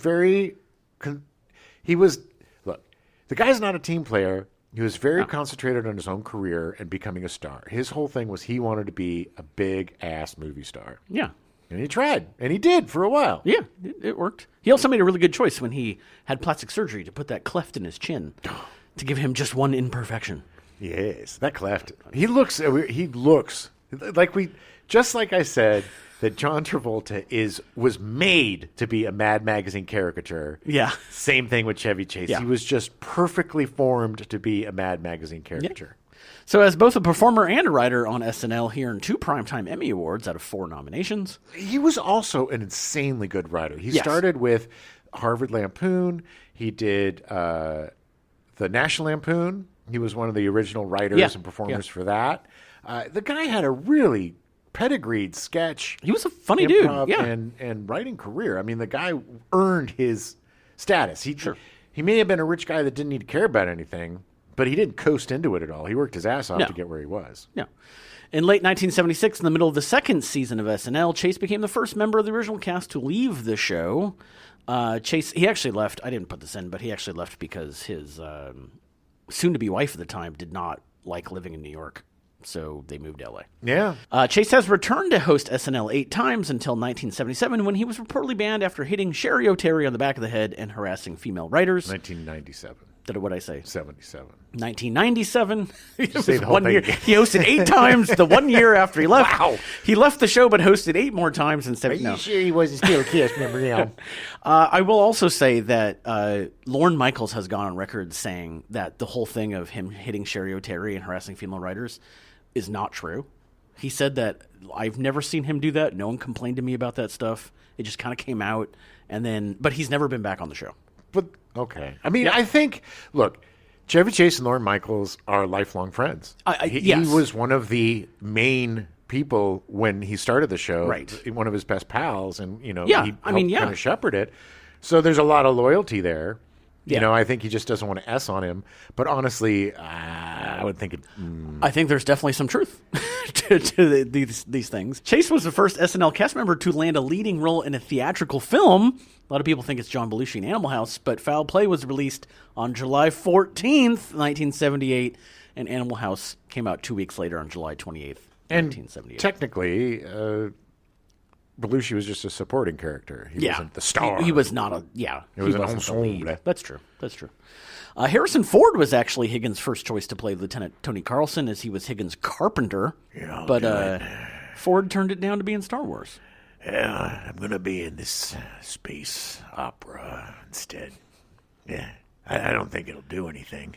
Look, the guy's not a team player. He was very concentrated on his own career and becoming a star. His whole thing was he wanted to be a big-ass movie star. Yeah. And he tried. And he did for a while. Yeah, it worked. He also made a really good choice when he had plastic surgery to put that cleft in his chin to give him just one imperfection. Yes, that cleft. He looks like just like I said, that John Travolta was made to be a Mad Magazine caricature. Yeah. Same thing with Chevy Chase. Yeah. He was just perfectly formed to be a Mad Magazine caricature. Yeah. So as both a performer and a writer on SNL, he earned 2 Primetime Emmy Awards out of 4 nominations. He was also an insanely good writer. He started with Harvard Lampoon. He did the National Lampoon. He was one of the original writers and performers for that. The guy had a really pedigreed sketch. He was a funny dude. And writing career. I mean, the guy earned his status. He may have been a rich guy that didn't need to care about anything, but he didn't coast into it at all. He worked his ass off to get where he was. Yeah. In late 1976, in the middle of the second season of SNL, Chase became the first member of the original cast to leave the show. Chase, he actually left. I didn't put this in, but he actually left because his soon-to-be wife at the time did not like living in New York. So they moved to L.A. Yeah. Chase has returned to host SNL 8 times until 1977, when he was reportedly banned after hitting Sherry O'Terry on the back of the head and harassing female writers. 1997. What did I say? 77. 1997. It was say the whole 1 year. thing. He hosted 8 times the 1 year after he left. Wow. He left the show but hosted 8 more times instead of... Are you sure he wasn't still a cast member now? I will also say that Lorne Michaels has gone on record saying that the whole thing of him hitting Sherry O'Terry and harassing female writers is not true. He said that, I've never seen him do that. No one complained to me about that stuff. It just kind of came out. But he's never been back on the show. But, okay. I mean, I think, look, Chevy Chase and Lorne Michaels are lifelong friends. He was one of the main people when he started the show. Right. One of his best pals, and, he kind of shepherd it. So there's a lot of loyalty there. Yeah. I think he just doesn't want to S on him. But honestly, I would think I think there's definitely some truth to these things. Chase was the first SNL cast member to land a leading role in a theatrical film. A lot of people think it's John Belushi in Animal House, but Foul Play was released on July 14th, 1978, and Animal House came out 2 weeks later on July 28th, 1978. Technically, Belushi was just a supporting character. He wasn't the star. He was not a... Yeah. It was he an wasn't the ensemble. lead. That's true. Harrison Ford was actually Higgins' first choice to play Lieutenant Tony Carlson, as he was Higgins' carpenter. Yeah, but Ford turned it down to be in Star Wars. Yeah, I'm going to be in this space opera instead. Yeah, I don't think it'll do anything.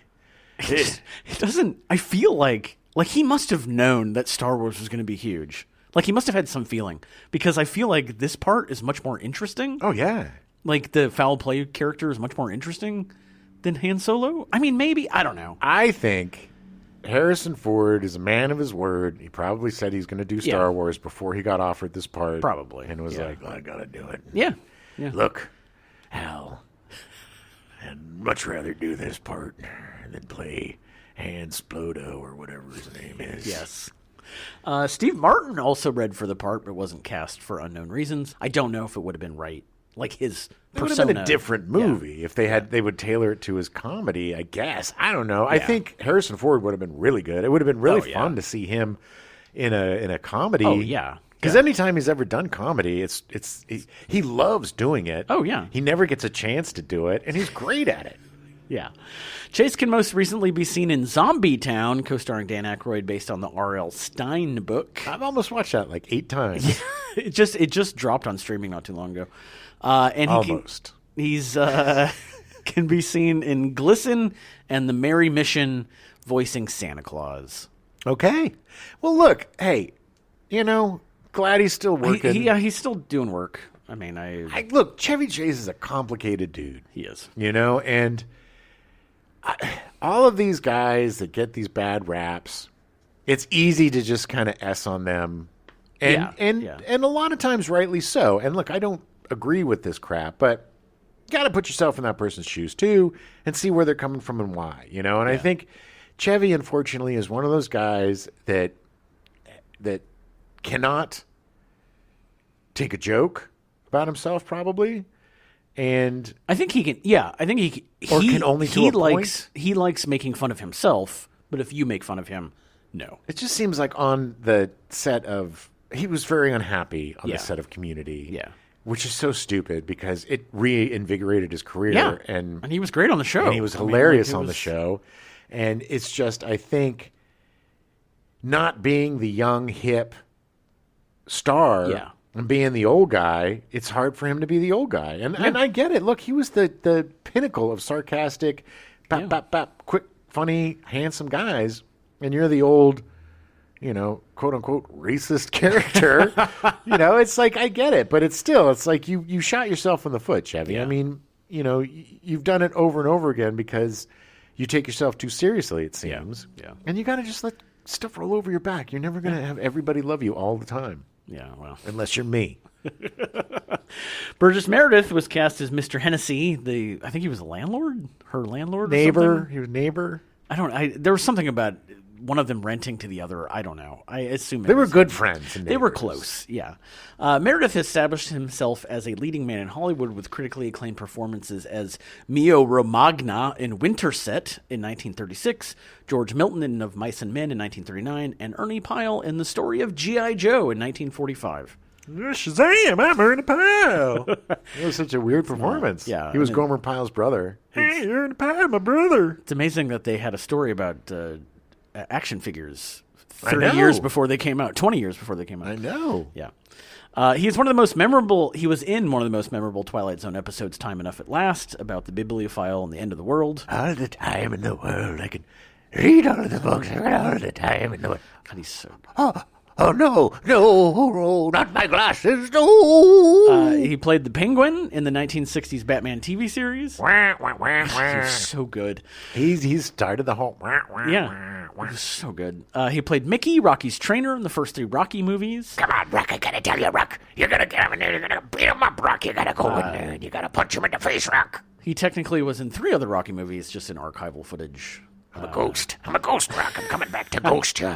It doesn't... I feel like he must have known that Star Wars was going to be huge. Like, he must have had some feeling, because I feel like this part is much more interesting. Oh, yeah. Like, the Foul Play character is much more interesting than Han Solo. I mean, maybe. I don't know. I think Harrison Ford is a man of his word. He probably said he's going to do Star Wars before he got offered this part. Probably. And was like, I got to do it. Yeah. Look, Hal, I'd much rather do this part than play Han Splodo or whatever his name is. Yes. Steve Martin also read for the part, but wasn't cast for unknown reasons. I don't know if it would have been right. Like, his persona. It would have been a different movie if they would tailor it to his comedy, I guess. I don't know. I think Harrison Ford would have been really good. It would have been really fun to see him in a comedy. Oh, yeah. Because anytime he's ever done comedy, he loves doing it. Oh, yeah. He never gets a chance to do it, and he's great at it. Yeah. Chase can most recently be seen in Zombie Town, co-starring Dan Aykroyd, based on the R.L. Stine book. I've almost watched that like 8 times. It just dropped on streaming not too long ago. And almost. He's can be seen in Glisten and The Merry Mission, voicing Santa Claus. Okay. Well, look, hey, glad he's still working. He's still doing work. I mean, look, Chevy Chase is a complicated dude. He is. And all of these guys that get these bad raps, it's easy to just kind of S on them. And a lot of times rightly so. And look, I don't agree with this crap, but you got to put yourself in that person's shoes too and see where they're coming from and why, And I think Chevy, unfortunately, is one of those guys that cannot take a joke about himself, probably. And I think he can. Yeah, I think he can only to a point. He likes making fun of himself, but if you make fun of him, no. It just seems like on the set of, he was very unhappy on the set of Community. Yeah. Which is so stupid because it reinvigorated his career. Yeah. And he was great on the show. And he was hilarious on the show. And it's just, I think, not being the young, hip star and being the old guy, it's hard for him to be the old guy. And I get it. Look, he was the pinnacle of sarcastic, quick, funny, handsome guys. And you're the old, quote unquote racist character. It's like, I get it, but it's like you shot yourself in the foot, Chevy. Yeah. I mean, you've done it over and over again because you take yourself too seriously, it seems. Yeah. And you got to just let stuff roll over your back. You're never going to have everybody love you all the time. Yeah, well. Unless you're me. Burgess Meredith was cast as Mr. Hennessy. I think he was a landlord? Her landlord? Neighbor. He was neighbor. There was something about one of them renting to the other. I don't know. I assume they were good friends. They were close, yeah. Meredith established himself as a leading man in Hollywood with critically acclaimed performances as Mio Romagna in Winterset in 1936, George Milton in Of Mice and Men in 1939, and Ernie Pyle in The Story of G.I. Joe in 1945. Shazam! I'm Ernie Pyle. It was such a weird performance. Yeah, he was Gomer Pyle's brother. Hey, Ernie Pyle, my brother. It's amazing that they had a story about action figures 30 years before they came out, 20 years before they came out. I know. Yeah. He was in one of the most memorable Twilight Zone episodes, Time Enough at Last, about the bibliophile and the end of the world. All the time in the world. I can read all of the books all the time in the world. God, he's so... Oh, no, not my glasses, no. He played the Penguin in the 1960s Batman TV series. He was so good. He started the whole... Yeah, he was so good. He played Mickey, Rocky's trainer, in the first 3 Rocky movies. Come on, Rock, I gotta tell you, Rock. You're gonna get him in there, you're gonna beat him up, Rock. You gotta go in there and you gotta punch him in the face, Rock. He technically was in 3 other Rocky movies, just in archival footage. I'm a ghost, Rock. I'm coming back to ghost you.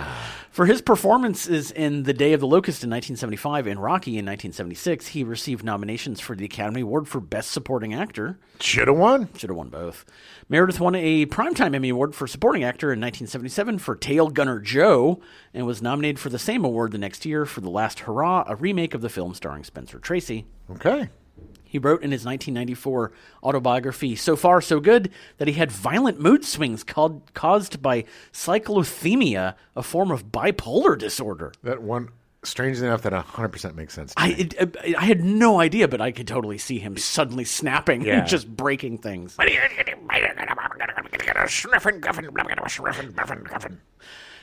For his performances in The Day of the Locust in 1975 and Rocky in 1976, he received nominations for the Academy Award for Best Supporting Actor. Should have won. Should have won both. Meredith won a Primetime Emmy Award for Supporting Actor in 1977 for Tail Gunner Joe, and was nominated for the same award the next year for The Last Hurrah, a remake of the film starring Spencer Tracy. Okay. He wrote in his 1994 autobiography, So Far, So Good, that he had violent mood swings caused by cyclothymia, a form of bipolar disorder. That one, strangely enough, that 100% makes sense to me. I had no idea, but I could totally see him suddenly snapping and just breaking things.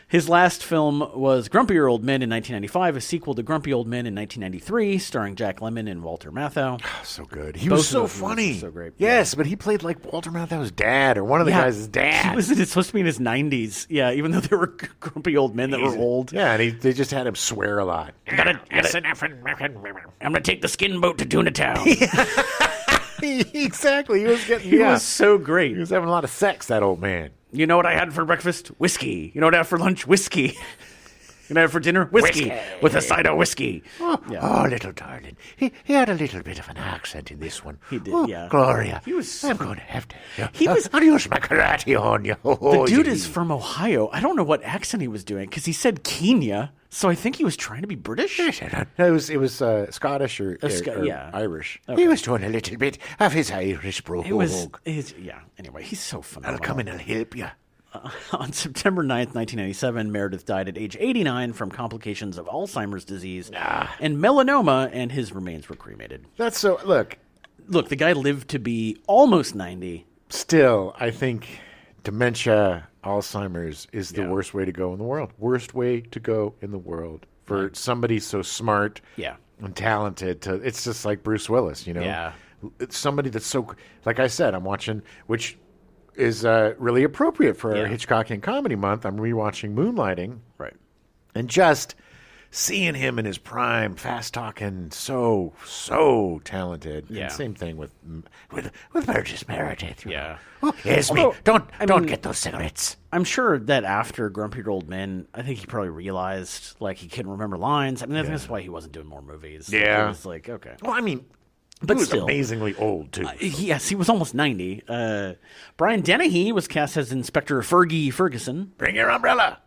His last film was Grumpier Old Men in 1995, a sequel to Grumpy Old Men in 1993, starring Jack Lemmon and Walter Matthau. So good. He was so funny. So great. Yes, but he played like Walter Matthau's dad or one of the guys' dad. He was supposed to be in his 90s. Yeah, even though they were grumpy old men that were old. Yeah, and they just had him swear a lot. I'm gonna take the skin boat to Tuna Town. Exactly. He was getting. He was so great. He was having a lot of sex, that old man. You know what I had for breakfast? Whiskey. You know what I had for lunch? Whiskey. You know what I had for dinner? Whiskey. With a side of whiskey. Oh, little darling. He had a little bit of an accent in this one. He did, yeah. Gloria. I'm going to have to. I'll use my karate on you. The dude is from Ohio. I don't know what accent he was doing because he said Kenya, so I think he was trying to be British. It was Scottish or Irish. Okay. He was doing a little bit of his Irish brogue. Anyway, he's so phenomenal. I'll come in and help you. On September 9th, 1997, Meredith died at age 89 from complications of Alzheimer's disease and melanoma, and his remains were cremated. That's so... Look, the guy lived to be almost 90. Still, I think dementia, Alzheimer's is the worst way to go in the world. Worst way to go in the world for somebody so smart and talented. It's just like Bruce Willis, you know? Yeah. It's somebody that's so... Like I said, I'm watching... which is really appropriate for our Hitchcockian Comedy Month. I'm rewatching Moonlighting. Right. And just seeing him in his prime, fast-talking, so talented. Yeah. And same thing with Burgess Meredith. Yeah. Oh, yes, don't get those cigarettes. I'm sure that after Grumpy Old Men, I think he probably realized, like, he couldn't remember lines. I mean, I think that's why he wasn't doing more movies. Yeah. It was like, okay. Well, I mean... But he was still amazingly old, too. Yes, he was almost 90. Brian Dennehy was cast as Inspector Fergie Ferguson. Bring your umbrella.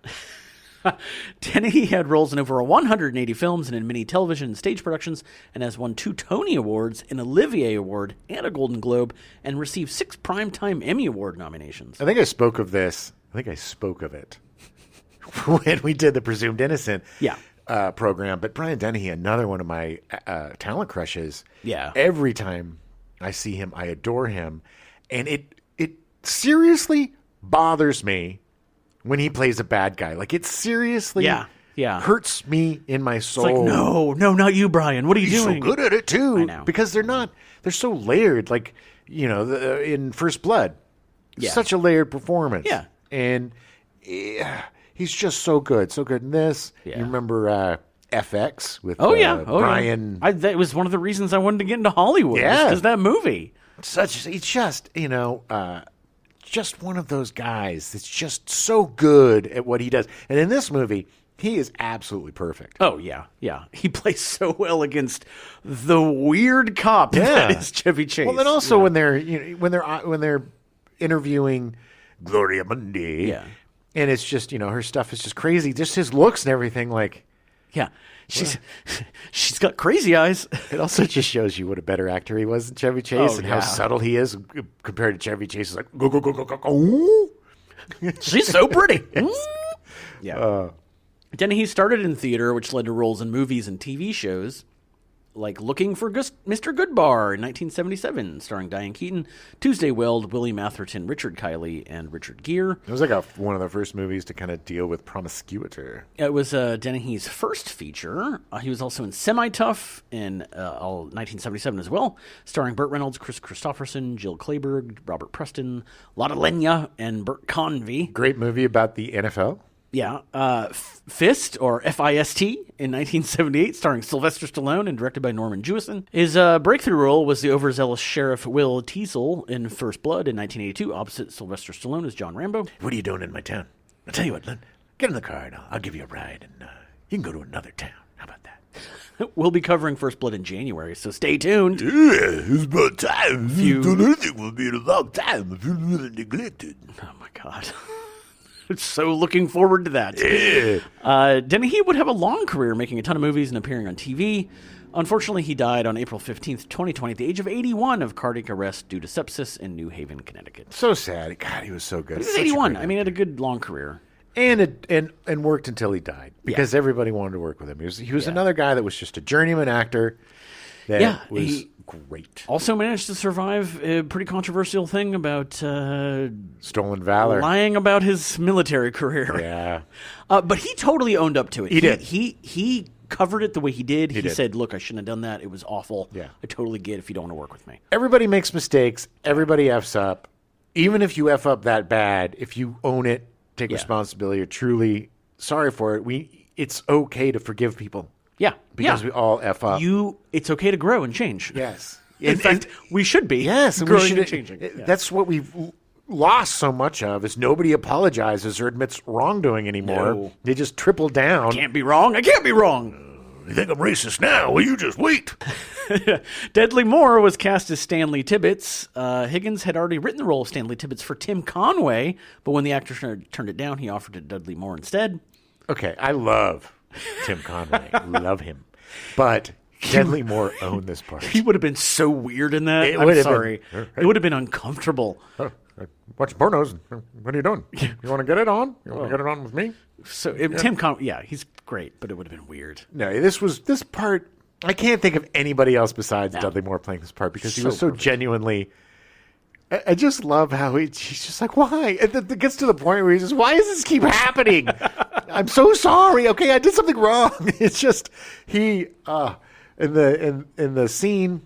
Dennehy had roles in over 180 films and in many television and stage productions, and has won 2 Tony Awards, an Olivier Award, and a Golden Globe, and received 6 Primetime Emmy Award nominations. I think I spoke of this. I think I spoke of it when we did the Presumed Innocent program. But Brian Dennehy, another one of my talent crushes. Yeah. Every time I see him, I adore him. And it seriously bothers me when he plays a bad guy. Like, it seriously hurts me in my soul. It's like, no, not you, Brian. What are you He's doing? so good at it too. I know. Because they're so layered. Like, in First Blood, such a layered performance. Yeah. And he's just so good in this. Yeah. You remember FX with Brian? Yeah. That was one of the reasons I wanted to get into Hollywood. Yeah. Because that movie. He's just just one of those guys that's just so good at what he does. And in this movie, he is absolutely perfect. Oh yeah. He plays so well against the weird cop that is Chevy Chase. Well, then also when they're interviewing Gloria Mundi, and it's just her stuff is just crazy. Just his looks and everything, like she's got crazy eyes. It also just shows you what a better actor he was than Chevy Chase and how subtle he is compared to Chevy Chase. Is like go. She's so pretty. Dennehy started in theater, which led to roles in movies and TV shows, like Looking for Mr. Goodbar in 1977, starring Diane Keaton, Tuesday Weld, William Atherton, Richard Kiley, and Richard Gere. It was like one of the first movies to kind of deal with promiscuity. It was Dennehy's first feature. He was also in Semi-Tough in 1977 as well, starring Burt Reynolds, Chris Christopherson, Jill Clayburgh, Robert Preston, Lotte Lenya, and Burt Convy. Great movie about the NFL. Yeah, Fist, or F-I-S-T, in 1978, starring Sylvester Stallone and directed by Norman Jewison. His breakthrough role was the overzealous Sheriff Will Teasel in First Blood in 1982, opposite Sylvester Stallone as John Rambo. What are you doing in my town? I'll tell you what, Len, get in the car and I'll give you a ride, and you can go to another town. How about that? We'll be covering First Blood in January, so stay tuned. Yeah, it's about time. If you done anything will be in a long time. I feel really neglected. Oh, my God. So looking forward to that. Yeah. Dennehy would have a long career making a ton of movies and appearing on TV. Unfortunately, he died on April 15th, 2020 at the age of 81 of cardiac arrest due to sepsis in New Haven, Connecticut. So sad. God, he was so good. He was 81. I mean, had a good long career. And worked until he died because everybody wanted to work with him. He was another guy that was just a journeyman actor that was great. Also managed to survive a pretty controversial thing about Stolen Valor. Lying about his military career. Yeah. But he totally owned up to it. He did. He covered it the way he did. He did. said, look, I shouldn't have done that. It was awful. Yeah. I totally get if you don't want to work with me. Everybody makes mistakes. Everybody F's up. Even if you F up that bad, if you own it, take responsibility, you're truly sorry for it, it's okay to forgive people. Yeah. Because we all F up. It's okay to grow and change. Yes. In fact, we should be. Yes. And growing and changing. That's what we've lost so much of, is nobody apologizes or admits wrongdoing anymore. No. They just triple down. Can't be wrong. I can't be wrong. You think I'm racist now? Well, you just wait. Dudley Moore was cast as Stanley Tibbets. Higgins had already written the role of Stanley Tibbets for Tim Conway, but when the actor turned it down, he offered it to Dudley Moore instead. Okay, I love Tim Conway. Love him. But Dudley Moore owned this part. He would have been so weird in that. It I'm would have sorry. been. It would have been uncomfortable. Watch pornos. What are you doing? You want to get it on? You want to get it on with me? So Tim Conway, he's great, but it would have been weird. No, this part. I can't think of anybody else besides Dudley Moore playing this part because he was so genuinely. I just love how he's just like, why? It gets to the point where he says, why does this keep happening? I'm so sorry. Okay, I did something wrong. It's just in the scene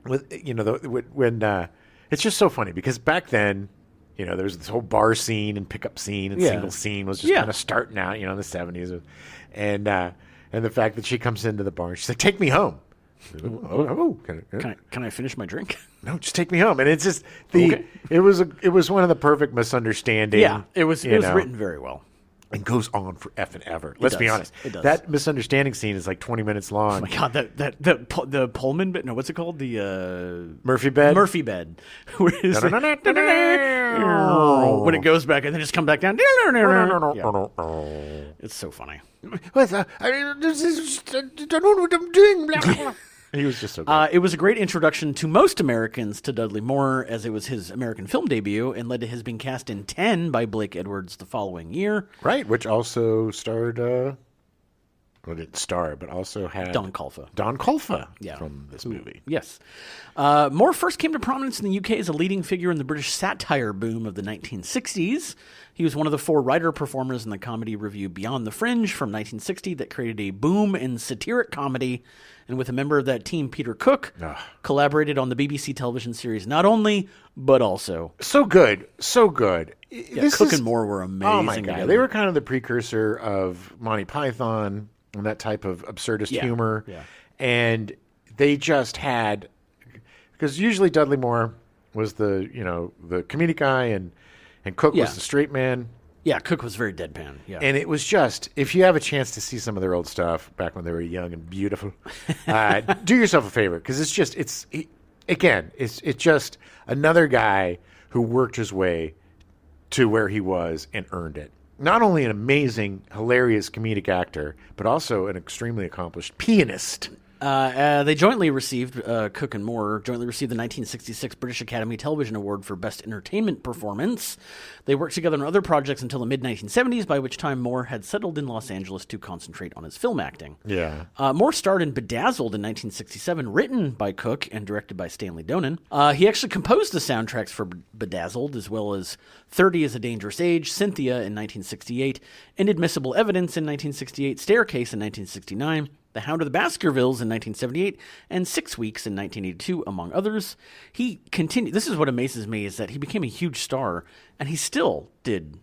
with when it's just so funny because back then, there was this whole bar scene and pickup scene and single scene was just kind of starting out, in the 70s, and the fact that she comes into the bar and she's like, "Take me home." Can I finish my drink? No, just take me home. And it's just it was one of the perfect misunderstandings. Yeah, it was written very well. And goes on for effing ever. Let's be honest. It does. That misunderstanding scene is like 20 minutes long. Oh my God, the Pullman bit. No, what's it called? The Murphy bed. Murphy bed. When it goes back and then just come back down. Yeah. It's so funny. I don't know what I'm doing. He was just so good. It was a great introduction to most Americans to Dudley Moore, as it was his American film debut and led to his being cast in 10 by Blake Edwards the following year. Right, which also starred didn't star, but also had Don Colfa. Don Colfa Yeah. from this movie. Yes. Moore first came to prominence in the UK as a leading figure in the British satire boom of the 1960s. He was one of the 4 writer-performers in the comedy revue Beyond the Fringe from 1960 that created a boom in satiric comedy, and with a member of that team, Peter Cook, collaborated on the BBC television series Not Only, but Also. So good. So good. Yeah, Cook and Moore were amazing. Oh, my God. together. They were kind of the precursor of Monty Python and that type of absurdist humor. Yeah. And they just had... Because usually Dudley Moore was the comedic guy, and Cook was the straight man. Yeah, Cook was very deadpan. Yeah. And it was just, if you have a chance to see some of their old stuff back when they were young and beautiful, do yourself a favor, because it's just another guy who worked his way to where he was and earned it. Not only an amazing, hilarious comedic actor, but also an extremely accomplished pianist. They jointly received, Cook and Moore jointly received the 1966 British Academy Television Award for Best Entertainment Performance. They worked together on other projects until the mid-1970s, by which time Moore had settled in Los Angeles to concentrate on his film acting. Yeah. Moore starred in Bedazzled in 1967, written by Cook and directed by Stanley Donen. He actually composed the soundtracks for Bedazzled, as well as 30 is a Dangerous Age, Cynthia in 1968, Inadmissible Evidence in 1968, Staircase in 1969, The Hound of the Baskervilles in 1978, and 6 Weeks in 1982, among others. He continued. This is what amazes me, is that he became a huge star, and he still did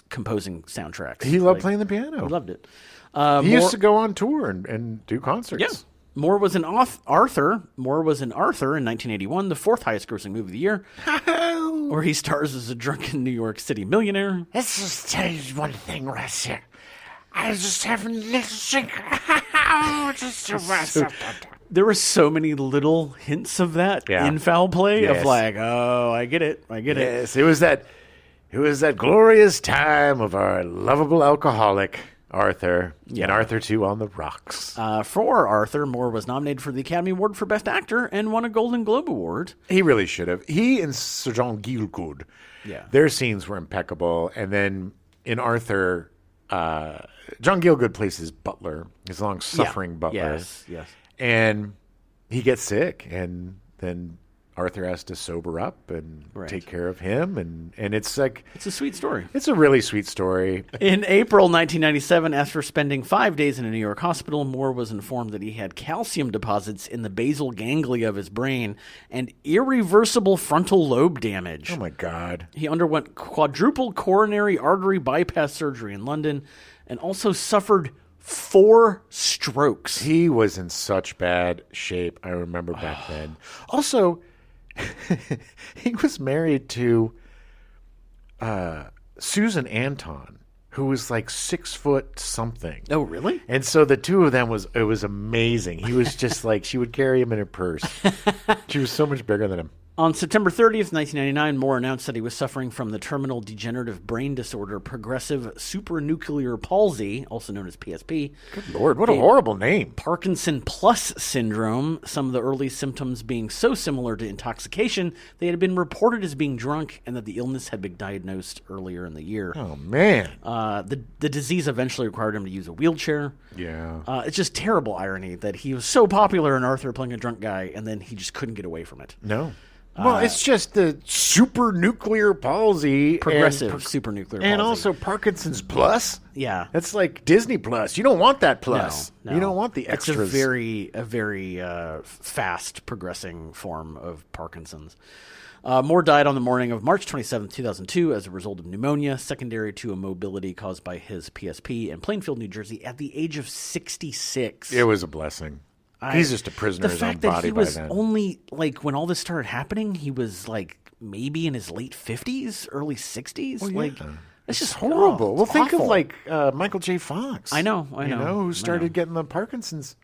composing soundtracks. He loved playing the piano. He loved it. He used to go on tour and do concerts. Yeah. Moore was in Arthur. Moore was in Arthur in 1981, the 4th highest grossing movie of the year, where he stars as a drunken New York City millionaire. Let's just tell you one thing right here. I was just having a little drink. There were so many little hints of that in Foul Play of like, oh, I get it. Yes, it was that glorious time of our lovable alcoholic Arthur and Arthur 2 on the Rocks. For Arthur, Moore was nominated for the Academy Award for Best Actor and won a Golden Globe Award. He really should have. He and Sir John Gielgud, their scenes were impeccable. And then in Arthur, John Gielgud plays his butler, his long-suffering butler. Yes. And he gets sick, and then Arthur has to sober up and take care of him, and it's like... It's a sweet story. It's a really sweet story. In April 1997, after spending 5 days in a New York hospital, Moore was informed that he had calcium deposits in the basal ganglia of his brain and irreversible frontal lobe damage. Oh, my God. He underwent quadruple coronary artery bypass surgery in London and also suffered 4 strokes. He was in such bad shape, I remember back then. Also... he was married to Susan Anton, who was like 6 foot something. Oh, really? And so the two of them it was amazing. He was just like, she would carry him in her purse. She was so much bigger than him. On September 30th, 1999, Moore announced that he was suffering from the terminal degenerative brain disorder progressive supranuclear palsy, also known as PSP. Good Lord, what a horrible name. Parkinson plus syndrome, some of the early symptoms being so similar to intoxication, they had been reported as being drunk, and that the illness had been diagnosed earlier in the year. Oh, man. The disease eventually required him to use a wheelchair. Yeah. It's just terrible irony that he was so popular in Arthur playing a drunk guy, and then he just couldn't get away from it. No. Well, it's just the supranuclear palsy. Progressive supranuclear palsy. And also Parkinson's plus. Yeah. That's like Disney plus. You don't want that plus. No. You don't want the extras. It's a very fast progressing form of Parkinson's. Moore died on the morning of March 27, 2002 as a result of pneumonia, secondary to a mobility caused by his PSP in Plainfield, New Jersey, at the age of 66. It was a blessing. He's just a prisoner of his own body by then. The fact that he was only, like, when all this started happening, he was, like, maybe in his late 50s, early 60s. Well, like, it's just horrible. Well, think of, like, Michael J. Fox. I know. Who started getting the Parkinson's,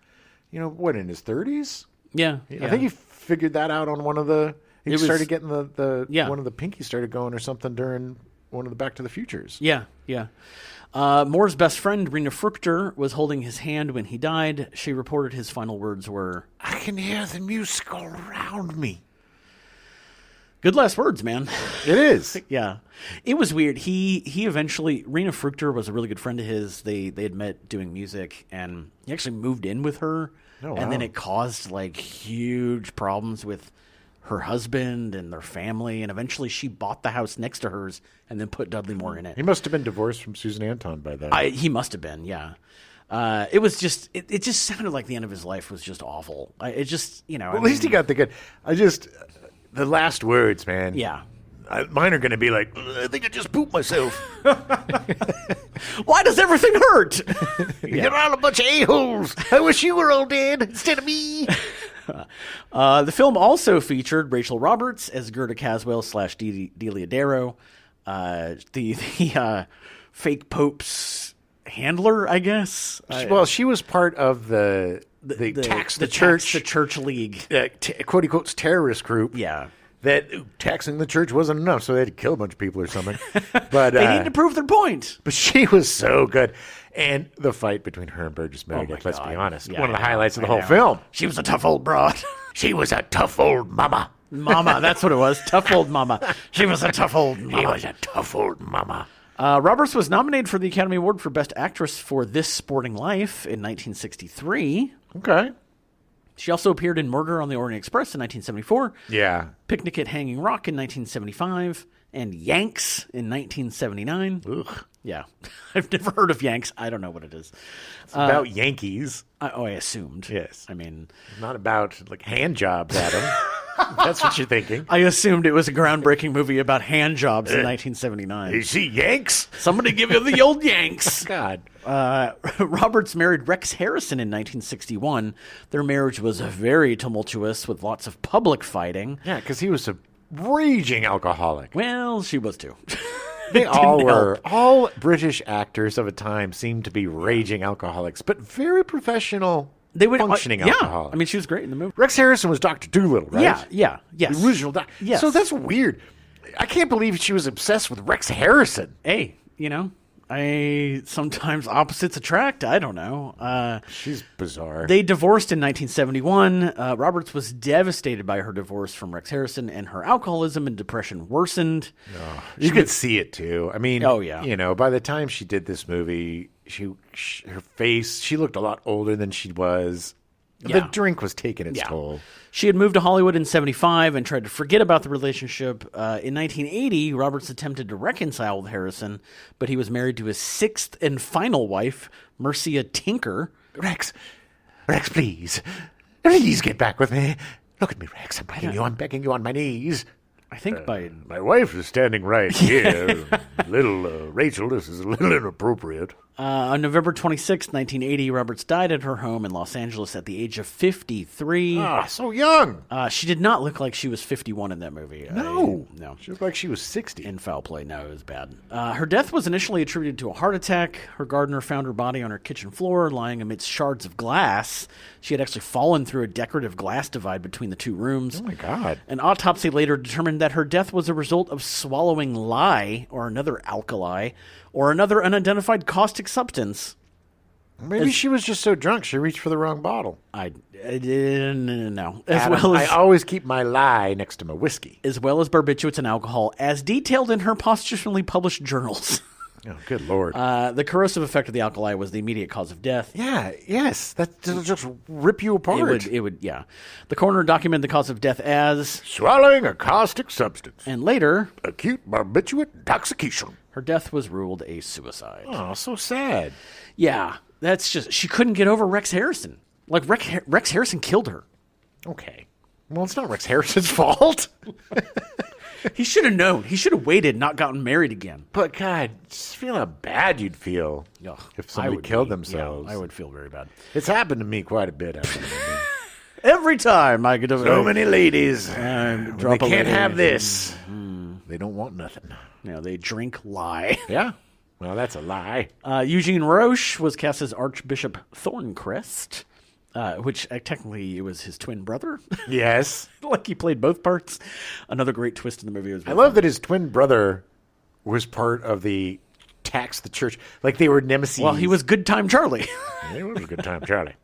in his 30s? Yeah. I think he figured that out on one of the... He started getting one of the pinkies started going or something during one of the Back to the Futures. Yeah. Moore's best friend, Rena Fruchter, was holding his hand when he died. She reported his final words were, I can hear the music all around me. Good last words, man. It is. Yeah. It was weird. He eventually, Rena Fruchter was a really good friend of his. They had met doing music, and he actually moved in with her. Oh, wow. And then it caused like huge problems with her husband and their family. And eventually she bought the house next to hers and then put Dudley Moore in it. He must have been divorced from Susan Anton by then. He must have been, yeah. It was just, it just sounded like the end of his life was just awful. It just, you know. Well, at least he got the good. The last words, man. Yeah. Mine are going to be like, I think I just pooped myself. Why does everything hurt? You're all a bunch of a-holes. I wish you were all dead instead of me. The film also featured Rachel Roberts as Gerda Caswell / Delia Darrow, the fake Pope's handler, I guess. Well, she was part of the church league. Quote unquote terrorist group. Yeah. That taxing the church wasn't enough, so they had to kill a bunch of people or something. But they needed to prove their point. But she was so good. And the fight between her and Burgess Meredith, let's be honest, Yeah, one of the highlights of the I whole know. film. She was a tough old broad. She was a tough old mama. Mama, that's what it was. Tough old mama. She was a tough old mama. She was a tough old mama. Roberts was nominated for the Academy Award for Best Actress for This Sporting Life in 1963. Okay. She also appeared in Murder on the Orient Express in 1974. Yeah. Picnic at Hanging Rock in 1975. And Yanks in 1979. Ugh. Yeah. I've never heard of Yanks. I don't know what it is. It's about Yankees. I assumed. Yes. I mean, Not about like hand jobs at them. That's what you're thinking. I assumed it was a groundbreaking movie about hand jobs in 1979. You see Yanks? Somebody give you the old Yanks. God. Roberts married Rex Harrison in 1961. Their marriage was very tumultuous with lots of public fighting. Yeah, because he was a raging alcoholic. Well, she was too. They all didn't were. help. All British actors of a time seemed to be raging alcoholics, but very professional, functioning yeah. alcoholics. I mean, she was great in the movie. Rex Harrison was Dr. Doolittle, right? Yeah, yes. The original Doctor. Yes. So that's weird. I can't believe she was obsessed with Rex Harrison. Hey, sometimes opposites attract. I don't know. She's bizarre. They divorced in 1971. Roberts was devastated by her divorce from Rex Harrison, and her alcoholism and depression worsened. You could see it too. I mean, Oh, yeah. By the time she did this movie, her face, she looked a lot older than she was. Yeah. The drink was taking its Yeah. toll. She had moved to Hollywood in 75 and tried to forget about the relationship. In 1980, Roberts attempted to reconcile with Harrison, but he was married to his sixth and final wife, Mercia Tinker. Rex, please. Please get back with me. Look at me, Rex. I'm begging you. I'm begging you on my knees. I think by... My wife is standing right here. Little Rachel, this is a little inappropriate. On November 26, 1980, Roberts died at her home in Los Angeles at the age of 53. Ah, so young. She did not look like she was 51 in that movie. No. No. She looked like she was 60. In foul play. No, it was bad. Her death was initially attributed to a heart attack. Her gardener found her body on her kitchen floor, lying amidst shards of glass. She had actually fallen through a decorative glass divide between the two rooms. Oh, my God. An autopsy later determined that her death was a result of swallowing lye, or another alkali, or another unidentified caustic substance. Maybe she was just so drunk she reached for the wrong bottle. I didn't know. I always keep my lye next to my whiskey. As well as barbiturates and alcohol, as detailed in her posthumely published journals. Oh, good Lord. The corrosive effect of the alkali was the immediate cause of death. Yeah, yes. That'll just rip you apart. It would, yeah. The coroner documented the cause of death as... swallowing a caustic substance. And later... acute barbiturate intoxication. Her death was ruled a suicide. Oh, so sad. Yeah, that's just... She couldn't get over Rex Harrison. Like, Rex Harrison killed her. Okay. Well, it's not Rex Harrison's fault. He should have known. He should have waited, not gotten married again. But, God, just feel how bad you'd feel if somebody killed themselves. Yeah, I would feel very bad. It's happened to me quite a bit. Every time I get over so many ladies. drop they a can't lady. have this. They don't want nothing. They drink lye. Yeah. Well, that's a lie. Eugene Roche was cast as Archbishop Thorncrest, which technically it was his twin brother. Yes. Like he played both parts. Another great twist in the movie. I love that his twin brother was part of the tax the church. Like they were nemesis. Well, he was Good Time Charlie. It was a good time, Charlie.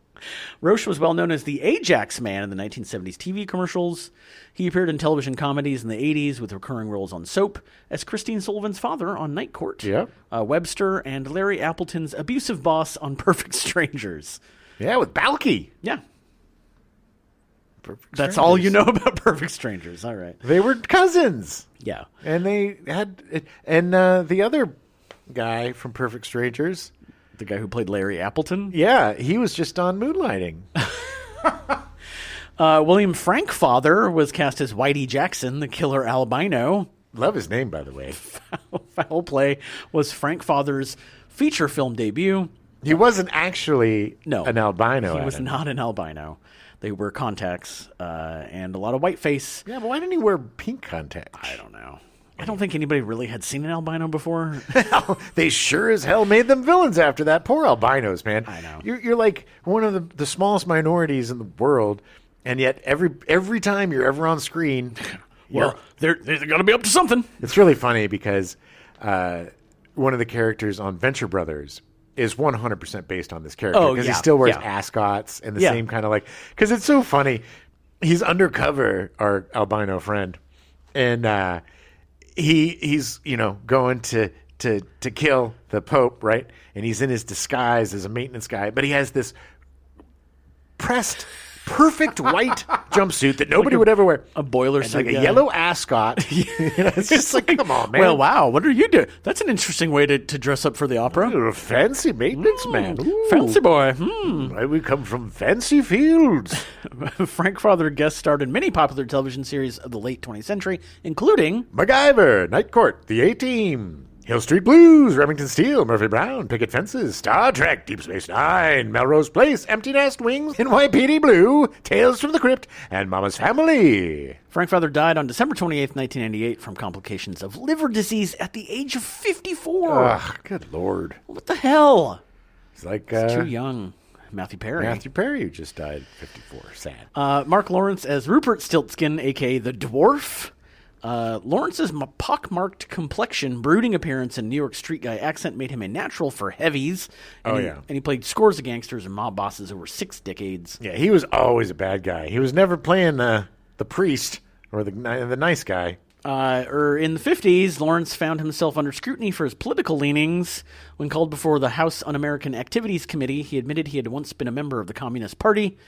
Roche was well known as the Ajax Man in the 1970s TV commercials. He appeared in television comedies in the 80s with recurring roles on Soap as Christine Sullivan's father on Night Court, Webster, and Larry Appleton's abusive boss on Perfect Strangers. Yeah, with Balky. Yeah. Perfect That's Strangers. all you know about Perfect Strangers. All right. They were cousins. Yeah. And they had... And the other guy from Perfect Strangers... The guy who played Larry Appleton? Yeah, he was just on Moonlighting. William Frankfather was cast as Whitey Jackson, the killer albino. Love his name, by the way. Foul Play was Frankfather's feature film debut. He wasn't actually No, an albino. He was not an albino. They wear contacts and a lot of whiteface. Yeah, but why didn't he wear pink contacts? I don't know. I don't think anybody really had seen an albino before. They sure as hell made them villains after that. Poor albinos, man. I know. You're like one of the smallest minorities in the world, and yet every time you're ever on screen, Well, they're going to be up to something. it's really funny because one of the characters on Venture Brothers is 100% based on this character Oh, because yeah, he still wears yeah. ascots and the Yeah. same kind of because it's so funny. He's undercover, our albino friend, and he's going to kill the Pope, right? And he's in his disguise as a maintenance guy, but he has this pressed perfect white jumpsuit that nobody would ever wear. A boiler And suit. like a guy. yellow ascot. It's just like, come on, man. Well, wow. What are you doing? That's an interesting way to dress up for the opera. You're a fancy maintenance man. Ooh. Fancy boy. Why we come from fancy fields. Frankfather guest starred in many popular television series of the late 20th century, including MacGyver, Night Court, The A-Team, Hill Street Blues, Remington Steele, Murphy Brown, Picket Fences, Star Trek, Deep Space Nine, Melrose Place, Empty Nest Wings, NYPD Blue, Tales from the Crypt, and Mama's Family. Frankfather died on December 28th, 1998 from complications of liver disease at the age of 54. Ugh, good Lord. What the hell? It's like Too young. Matthew Perry. Matthew Perry, who just died at 54. Sad. Mark Lawrence as Rupert Stiltskin, a.k.a. the Dwarf. Lawrence's pockmarked complexion, brooding appearance, and New York street guy accent made him a natural for heavies. And and he played scores of gangsters and mob bosses over 6 decades. Yeah, he was always a bad guy. He was never playing the priest or the nice guy. In the 50s, Lawrence found himself under scrutiny for his political leanings. When called before the House Un-American Activities Committee, he admitted he had once been a member of the Communist Party.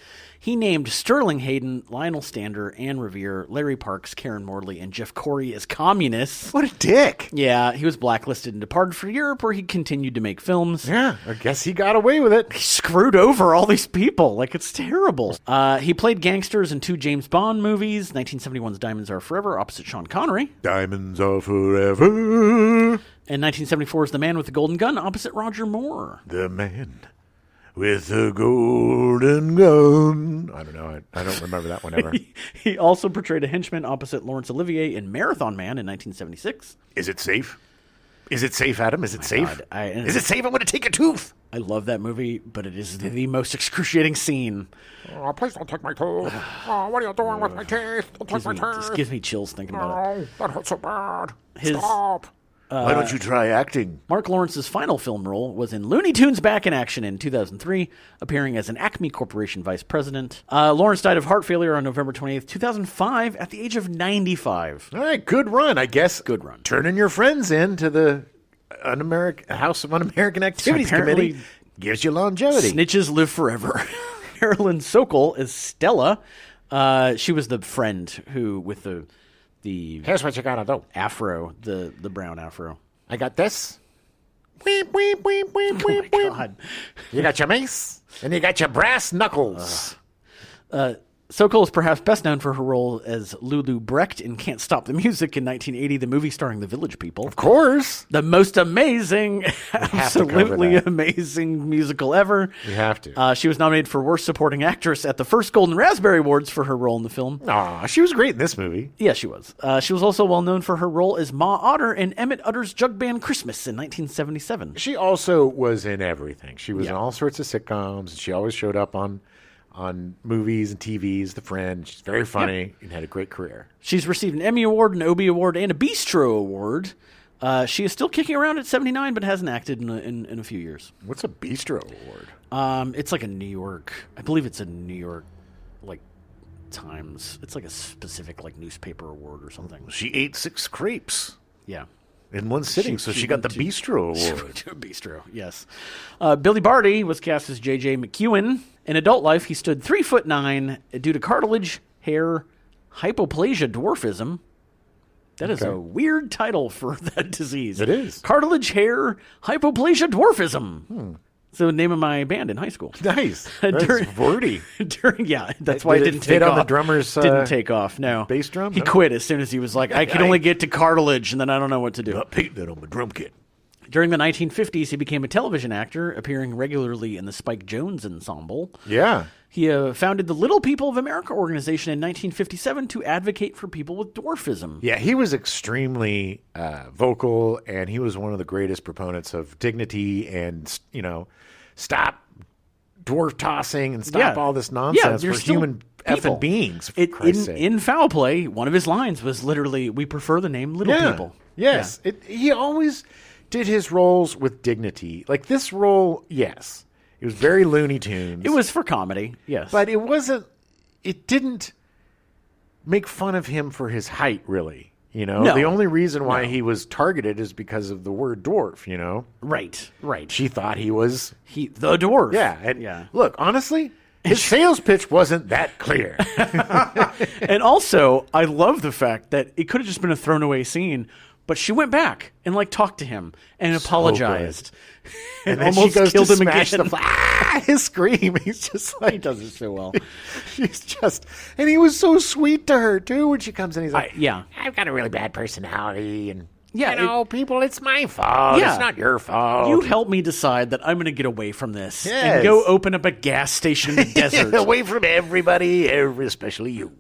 He named Sterling Hayden, Lionel Stander, Ann Revere, Larry Parks, Karen Morley, and Jeff Corey as communists. What a dick. Yeah, he was blacklisted and departed for Europe, where he continued to make films. Yeah, I guess he got away with it. He screwed over all these people. Like, it's terrible. He played gangsters in 2 James Bond movies, 1971's Diamonds Are Forever, opposite Sean Connery. Diamonds are forever. And 1974's The Man with the Golden Gun, opposite Roger Moore. The man with the golden gun. I don't know. I don't remember that one ever. He also portrayed a henchman opposite Laurence Olivier in Marathon Man in 1976. Is it safe? Is it safe, Adam? Is it safe? God, Is it safe? I'm going to take a tooth. I love that movie, but it is the most excruciating scene. Oh, please don't take my tooth. Oh, what are you doing with my teeth? Don't take my Just teeth. gives me chills thinking about it. Oh, that hurts so bad. His- Stop. Why don't you try acting? Mark Lawrence's final film role was in Looney Tunes Back in Action in 2003, appearing as an Acme Corporation vice president. Lawrence died of heart failure on November 28th, 2005, at the age of 95. All right, good run, I guess. Good run. Turning your friends in to the House of Un-American Activities apparently- Committee gives you longevity. Snitches live forever. Marilyn Sokol is Stella. She was the friend who, with the Here's what you gotta do. afro, the brown afro. I got this. Weep, weep, weep, weep, Oh my weep, weep. God. You got your mace, and you got your brass knuckles. Sokol is perhaps best known for her role as Lulu Brecht in Can't Stop the Music in 1980, the movie starring the Village People. Of course. The most amazing, to cover absolutely that. amazing musical ever. You have to. She was nominated for Worst Supporting Actress at the first Golden Raspberry Awards for her role in the film. Aw, she was great in this movie. Yeah, she was. She was also well known for her role as Ma Otter in Emmett Otter's Jug Band Christmas in 1977. She also was in everything. She was in Yeah. all sorts of sitcoms. She always showed up on movies and TVs. The Friend. She's very funny and had a great career. She's received an Emmy Award, an Obie Award, and a Bistro Award. She is still kicking around at 79, but hasn't acted in a few years. What's a Bistro Award? It's like a New York. I believe it's a New York, like, Times. It's like a specific like newspaper award or something. She ate 6 crepes. Yeah. In one sitting, so she got the Bistro Award. Bistro, yes. Billy Barty was cast as J.J. McEwen. In adult life, he stood 3'9" due to cartilage, hair, hypoplasia, dwarfism. That is a weird title for that disease. It is. Cartilage, hair, hypoplasia, dwarfism. So the name of my band in high school. Nice. That's wordy. That's why it didn't take off. off. On the drummer's didn't take off. No bass drum. He quit as soon as he was like, I can only get to cartilage, and then I don't know what to do. Not paint that on my drum kit. During the 1950s, he became a television actor, appearing regularly in the Spike Jones Ensemble. Yeah. He founded the Little People of America organization in 1957 to advocate for people with dwarfism. Yeah, he was extremely vocal, and he was one of the greatest proponents of dignity and, stop dwarf tossing and stop all this nonsense for human effing beings, for Christ's sake. In Foul Play, one of his lines was literally, "We prefer the name Little People." Yes. Yeah. He always did his roles with dignity. Like this role, yes. It was very Looney Tunes. It was for comedy, yes. But it didn't make fun of him for his height, really. No. The only reason why he was targeted is because of the word dwarf, Right. She thought he was the dwarf. Yeah. Look, honestly, his sales pitch wasn't that clear. And also, I love the fact that it could have just been a thrown away scene, but she went back and talked to him and apologized. And then almost she goes killed to him smash again. His scream. He's just like, he does it so well. And he was so sweet to her too when she comes in. He's like, yeah, I've got a really bad personality, and yeah, people, it's my fault. Yeah. It's not your fault. You helped me decide that I'm going to get away from this and go open up a gas station in the desert, away from everybody, especially you.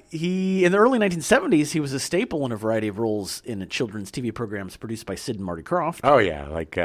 He in the early 1970s, he was a staple in a variety of roles in children's TV programs produced by Sid and Marty Krofft. Oh yeah, like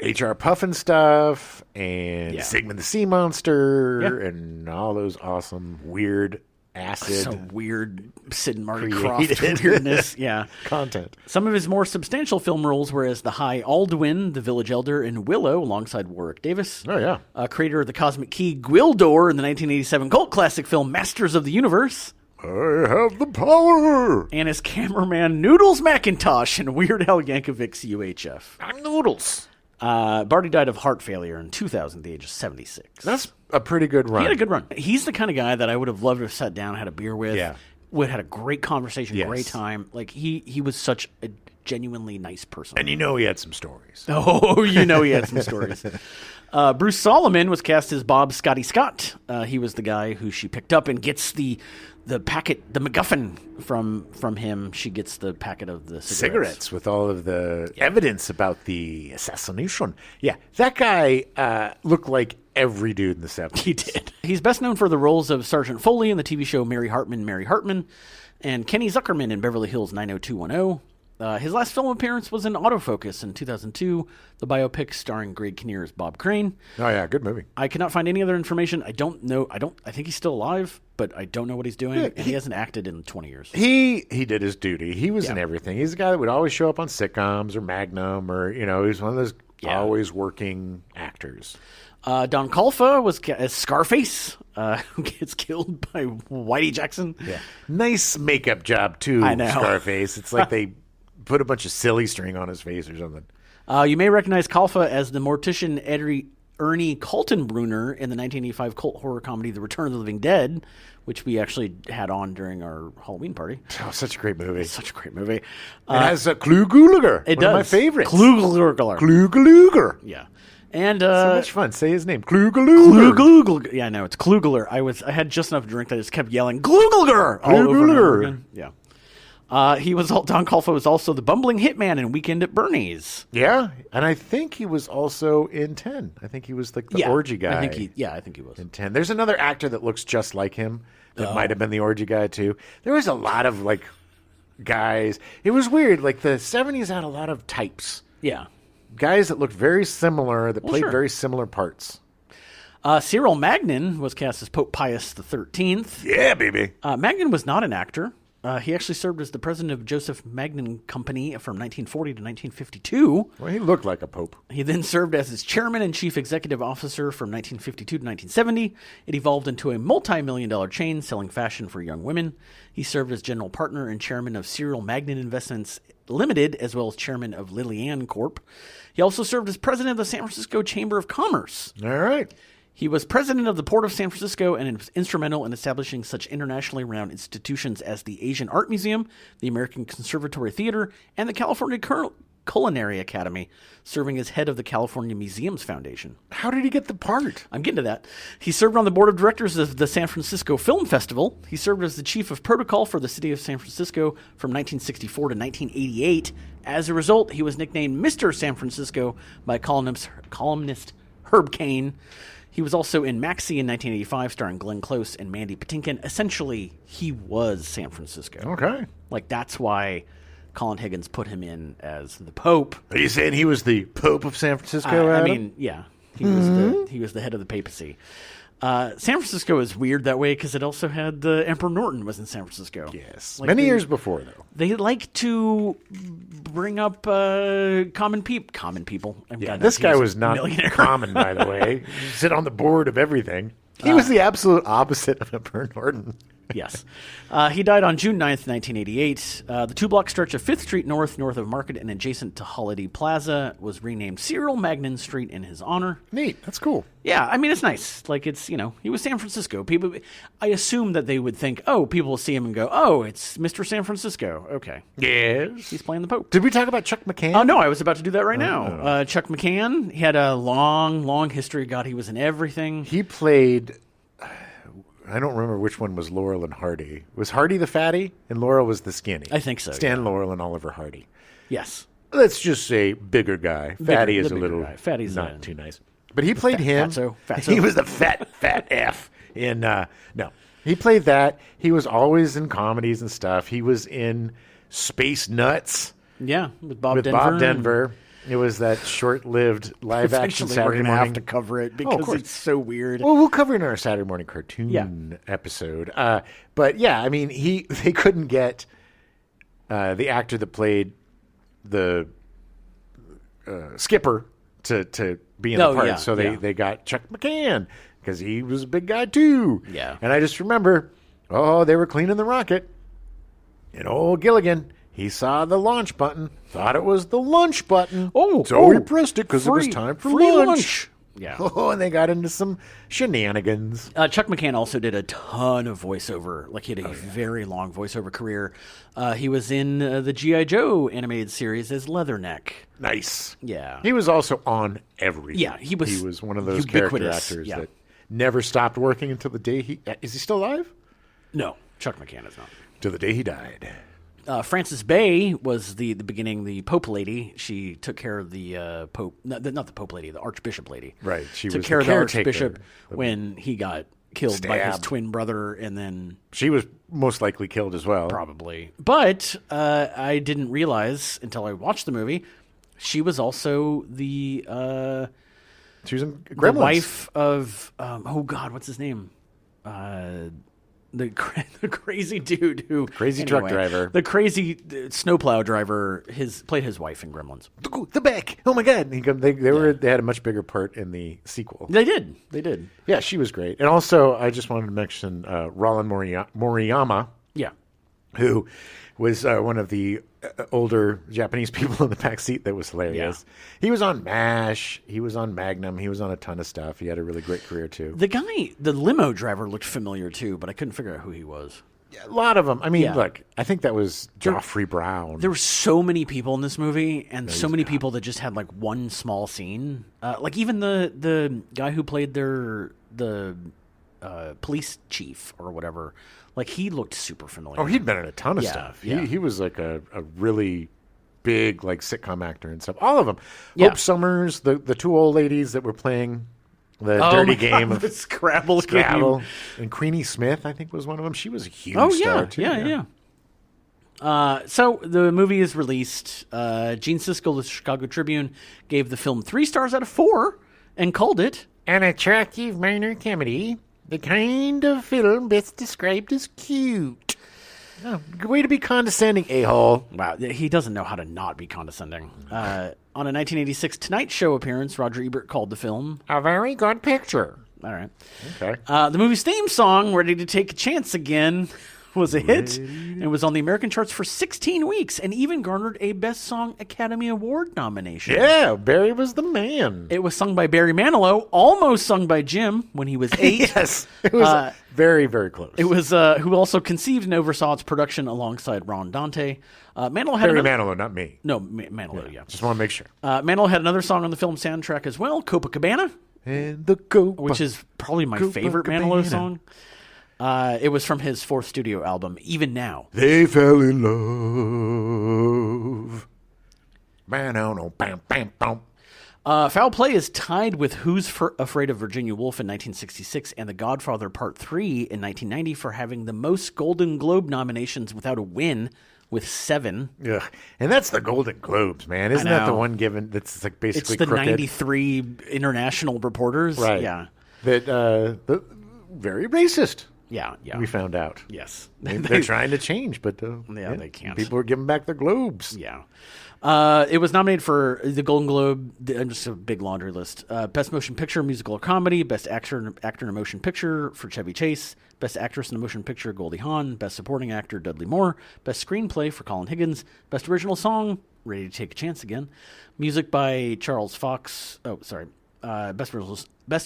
H.R. Puffin stuff and Sigmund the Sea Monster and all those awesome weird acid, some weird Sid and Marty Krofft weirdness. Yeah, content. Some of his more substantial film roles were as the High Alduin, the village elder in Willow, alongside Warwick Davis. Oh yeah, creator of the Cosmic Key, Gwildor, in the 1987 cult classic film Masters of the Universe. I have the power. And as cameraman Noodles McIntosh in Weird Al Yankovic's UHF. I'm Noodles. Barty died of heart failure in 2000 at the age of 76. That's a pretty good run. He had a good run. He's the kind of guy that I would have loved to have sat down, had a beer with. Yeah. Would had a great conversation, great time. Like he was such a genuinely nice person. And he had some stories. Oh, he had some stories. Bruce Solomon was cast as Bob Scotty Scott. He was the guy who she picked up and gets the packet, the MacGuffin from him. She gets the packet of the cigarettes with all of the evidence about the assassination. Yeah, that guy looked like every dude in the 70s. He did. He's best known for the roles of Sergeant Foley in the TV show Mary Hartman, and Kenny Zuckerman in Beverly Hills 90210. His last film appearance was in Autofocus in 2002, the biopic starring Greg Kinnear as Bob Crane. Oh yeah, good movie. I cannot find any other information. I don't know. I think he's still alive, but I don't know what he's doing. And he hasn't acted in 20 years. He did his duty. He was in everything. He's the guy that would always show up on sitcoms or Magnum, or he was one of those always working actors. Don Calfa was as Scarface, who gets killed by Whitey Jackson. Yeah, nice makeup job too. I know. Scarface. It's like they put a bunch of silly string on his face or something. You may recognize Calfa as the mortician Ernie Kaltenbrunner in the 1985 cult horror comedy The Return of the Living Dead, which we actually had on during our Halloween party. Oh, such a great movie. Such a great movie. It has a Kluguluger. It one does. Of my favorites. Kluguluger. Yeah. And so much fun. Say his name. Kluguluger. Yeah, no, it's Klugler. I had just enough drink that I just kept yelling Kluguluger all over and over again. Yeah. Don Calfa was also the bumbling hitman in Weekend at Bernie's. Yeah, and I think he was also in 10. I think he was like the orgy guy. I think he was. In 10. There's another actor that looks just like him that might have been the orgy guy too. There was a lot of like guys. It was weird. Like the 70s had a lot of types. Yeah. Guys that looked very similar, that played very similar parts. Cyril Magnin was cast as Pope Pius XIII. Yeah, baby. Magnin was not an actor. He actually served as the president of Joseph Magnin Company from 1940 to 1952. Well, he looked like a pope. He then served as its chairman and chief executive officer from 1952 to 1970. It evolved into a multi-million-dollar chain selling fashion for young women. He served as general partner and chairman of Cyril Magnin Investments Limited, as well as chairman of Lillian Corp. He also served as president of the San Francisco Chamber of Commerce. All right. He was president of the Port of San Francisco and was instrumental in establishing such internationally renowned institutions as the Asian Art Museum, the American Conservatory Theater, and the California Culinary Academy, serving as head of the California Museums Foundation. How did he get the part? I'm getting to that. He served on the board of directors of the San Francisco Film Festival. He served as the chief of protocol for the city of San Francisco from 1964 to 1988. As a result, he was nicknamed Mr. San Francisco by columnist Herb Caen. He was also in Maxie in 1985, starring Glenn Close and Mandy Patinkin. Essentially, he was San Francisco. Okay. Like, that's why Colin Higgins put him in as the Pope. Are you saying he was the Pope of San Francisco, I Adam? mean, yeah. He was the head of the papacy. San Francisco is weird that way because it also had the Emperor Norton was in San Francisco. Yes. Like Many years before, though. They like to bring up common people. Yeah, this guy was not common, by the way. Sit on the board of everything. He was the absolute opposite of Emperor Norton. Yes. He died on June 9th, 1988. The two-block stretch of 5th Street north of Market and adjacent to Holiday Plaza was renamed Cyril Magnin Street in his honor. Neat. That's cool. Yeah, I mean, it's nice. Like, it's, he was San Francisco. People, I assume that they would think, oh, people will see him and go, oh, it's Mr. San Francisco. Okay. Yes. He's playing the Pope. Did we talk about Chuck McCann? Oh, no, I was about to do that right now. Chuck McCann, he had a long history. God, he was in everything. He played... I don't remember which one was Laurel and Hardy. Was Hardy the fatty and Laurel was the skinny? I think so. Stan Laurel and Oliver Hardy. Yes. Let's just say bigger guy. Fatty is a little Fatty's not too nice. But he played him. Fatso. He was the fat F in no. He played that. He was always in comedies and stuff. He was in Space Nuts. Yeah, with Bob Denver. It was that short-lived live-action Saturday we're gonna morning. have to cover it because it's so weird. Well, we'll cover it in our Saturday morning cartoon episode. But yeah, I mean, they couldn't get the actor that played the skipper to be in the part, so they got Chuck McCann because he was a big guy too. Yeah, and I just remember, they were cleaning the rocket, and old Gilligan. He saw the launch button, thought it was the lunch button. So he pressed it because it was time for lunch. Yeah. And they got into some shenanigans. Chuck McCann also did a ton of voiceover. Like, he had a very long voiceover career. He was in the G.I. Joe animated series as Leatherneck. Nice. Yeah. He was also on everything. Yeah, he was one of those ubiquitous, character actors that never stopped working until the day he... Is he still alive? No, Chuck McCann is not. Till the day he died. Frances Bay was the Pope lady. She took care of the Pope, not the Pope lady, the Archbishop lady. Right. She took was care the of the caretaker. Archbishop when he got killed by his twin brother, and then she was most likely killed as well. Probably. But I didn't realize until I watched the movie, she was also the she was in Gremlins. The wife of what's his name? The crazy dude who... truck driver. The crazy snowplow driver played his wife in Gremlins. The back. Oh, my God. They had a much bigger part in the sequel. They did. Yeah, she was great. And also, I just wanted to mention Roland Moriyama. Yeah. Who was one of the older Japanese people in the back seat that was hilarious. Yeah. He was on MASH. He was on Magnum. He was on a ton of stuff. He had a really great career, too. The limo driver looked familiar, too, but I couldn't figure out who he was. Yeah, a lot of them. I mean, look, I think that was Joffrey Brown. There were so many people in this movie, and so many people that just had, like, one small scene. Like, even the guy who played the police chief or whatever, like, he looked super familiar. Oh, he'd been in a ton of stuff. Yeah. He was like a really big, like, sitcom actor and stuff. All of them. Yeah. Hope Summers, the two old ladies that were playing the dirty game of Scrabble. And Queenie Smith, I think, was one of them. She was a huge star, too. Yeah. So the movie is released. Gene Siskel of the Chicago Tribune gave the film 3 stars out of 4 and called it an attractive minor comedy. The kind of film best described as cute. Oh, good way to be condescending, a-hole. Wow, he doesn't know how to not be condescending. On a 1986 Tonight Show appearance, Roger Ebert called the film A very good picture. All right. Okay. The movie's theme song, Ready to Take a Chance Again, was a hit and was on the American charts for 16 weeks and even garnered a Best Song Academy Award nomination. Yeah, Barry was the man. It was sung by Barry Manilow, almost sung by Jim when he was 8. Yes, it was very, very close. It was who also conceived and oversaw its production alongside Ron Dante. Manilow had Barry Manilow, not me. No, Manilow, yeah. Just want to make sure. Manilow had another song on the film soundtrack as well, Copacabana, And the Copa, which is probably my favorite Manilow song. It was from his 4th studio album, Even Now. They fell in love. Bam, bam, bam. Foul Play is tied with Who's Afraid of Virginia Woolf in 1966 and The Godfather Part 3 in 1990 for having the most Golden Globe nominations without a win, with 7. Ugh. And that's the Golden Globes, man. Isn't that the one given that's like basically It's the crooked? 93 international reporters. Right. Yeah. That very racist. Yeah. We found out. Yes. They're trying to change, but they can't. People are giving back their globes. Yeah. It was nominated for the Golden Globe, just a big laundry list. Best Motion Picture, Musical or Comedy, Best Actor in a Motion Picture for Chevy Chase, Best Actress in a Motion Picture, Goldie Hawn, Best Supporting Actor, Dudley Moore, Best Screenplay for Colin Higgins, Best Original Song, Ready to Take a Chance Again, Music by Charles Fox, Best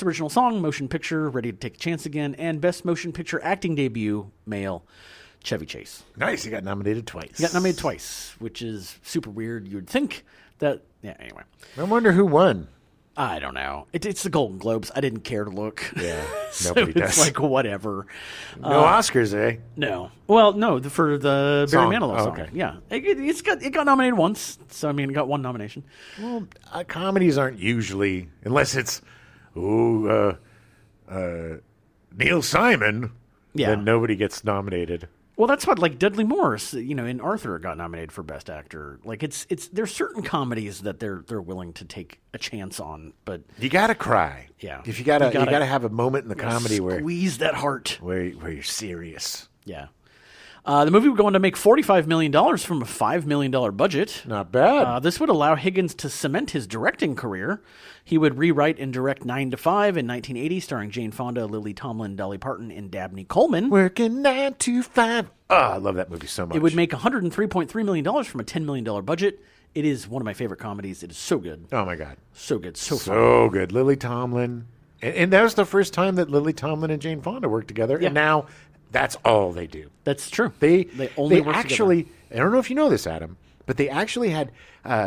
Original Song, Motion Picture, Ready to Take a Chance Again, and Best Motion Picture Acting Debut, Male, Chevy Chase. Nice. He got nominated twice. He got nominated twice, which is super weird. You would think that... Yeah, anyway. I wonder who won. I don't know. It's the Golden Globes. I didn't care to look. Yeah, So nobody it's does. like, whatever. No Oscars, eh? No. Well, no, for the Barry Song. Manilow Oh, song. okay. Yeah. It got nominated once. So, I mean, it got one nomination. Well, comedies aren't usually, unless it's, Neil Simon, Yeah. then nobody gets nominated. Well, that's what, like, Dudley Morris, in Arthur got nominated for Best Actor. Like, there's certain comedies that they're willing to take a chance on, but You gotta cry. Yeah. If you gotta have a moment in the comedy squeeze that heart. where you're serious. Yeah. The movie would go on to make $45 million from a $5 million budget. Not bad. This would allow Higgins to cement his directing career. He would rewrite and direct 9 to 5 in 1980, starring Jane Fonda, Lily Tomlin, Dolly Parton, and Dabney Coleman. Working 9 to 5. Oh, I love that movie so much. It would make $103.3 million from a $10 million budget. It is one of my favorite comedies. It is so good. Oh my God. So good. So fun. So good. Lily Tomlin. And that was the first time that Lily Tomlin and Jane Fonda worked together. Yeah. And now that's all they do. That's true. They only work actually, I don't know if you know this, Adam, but they actually had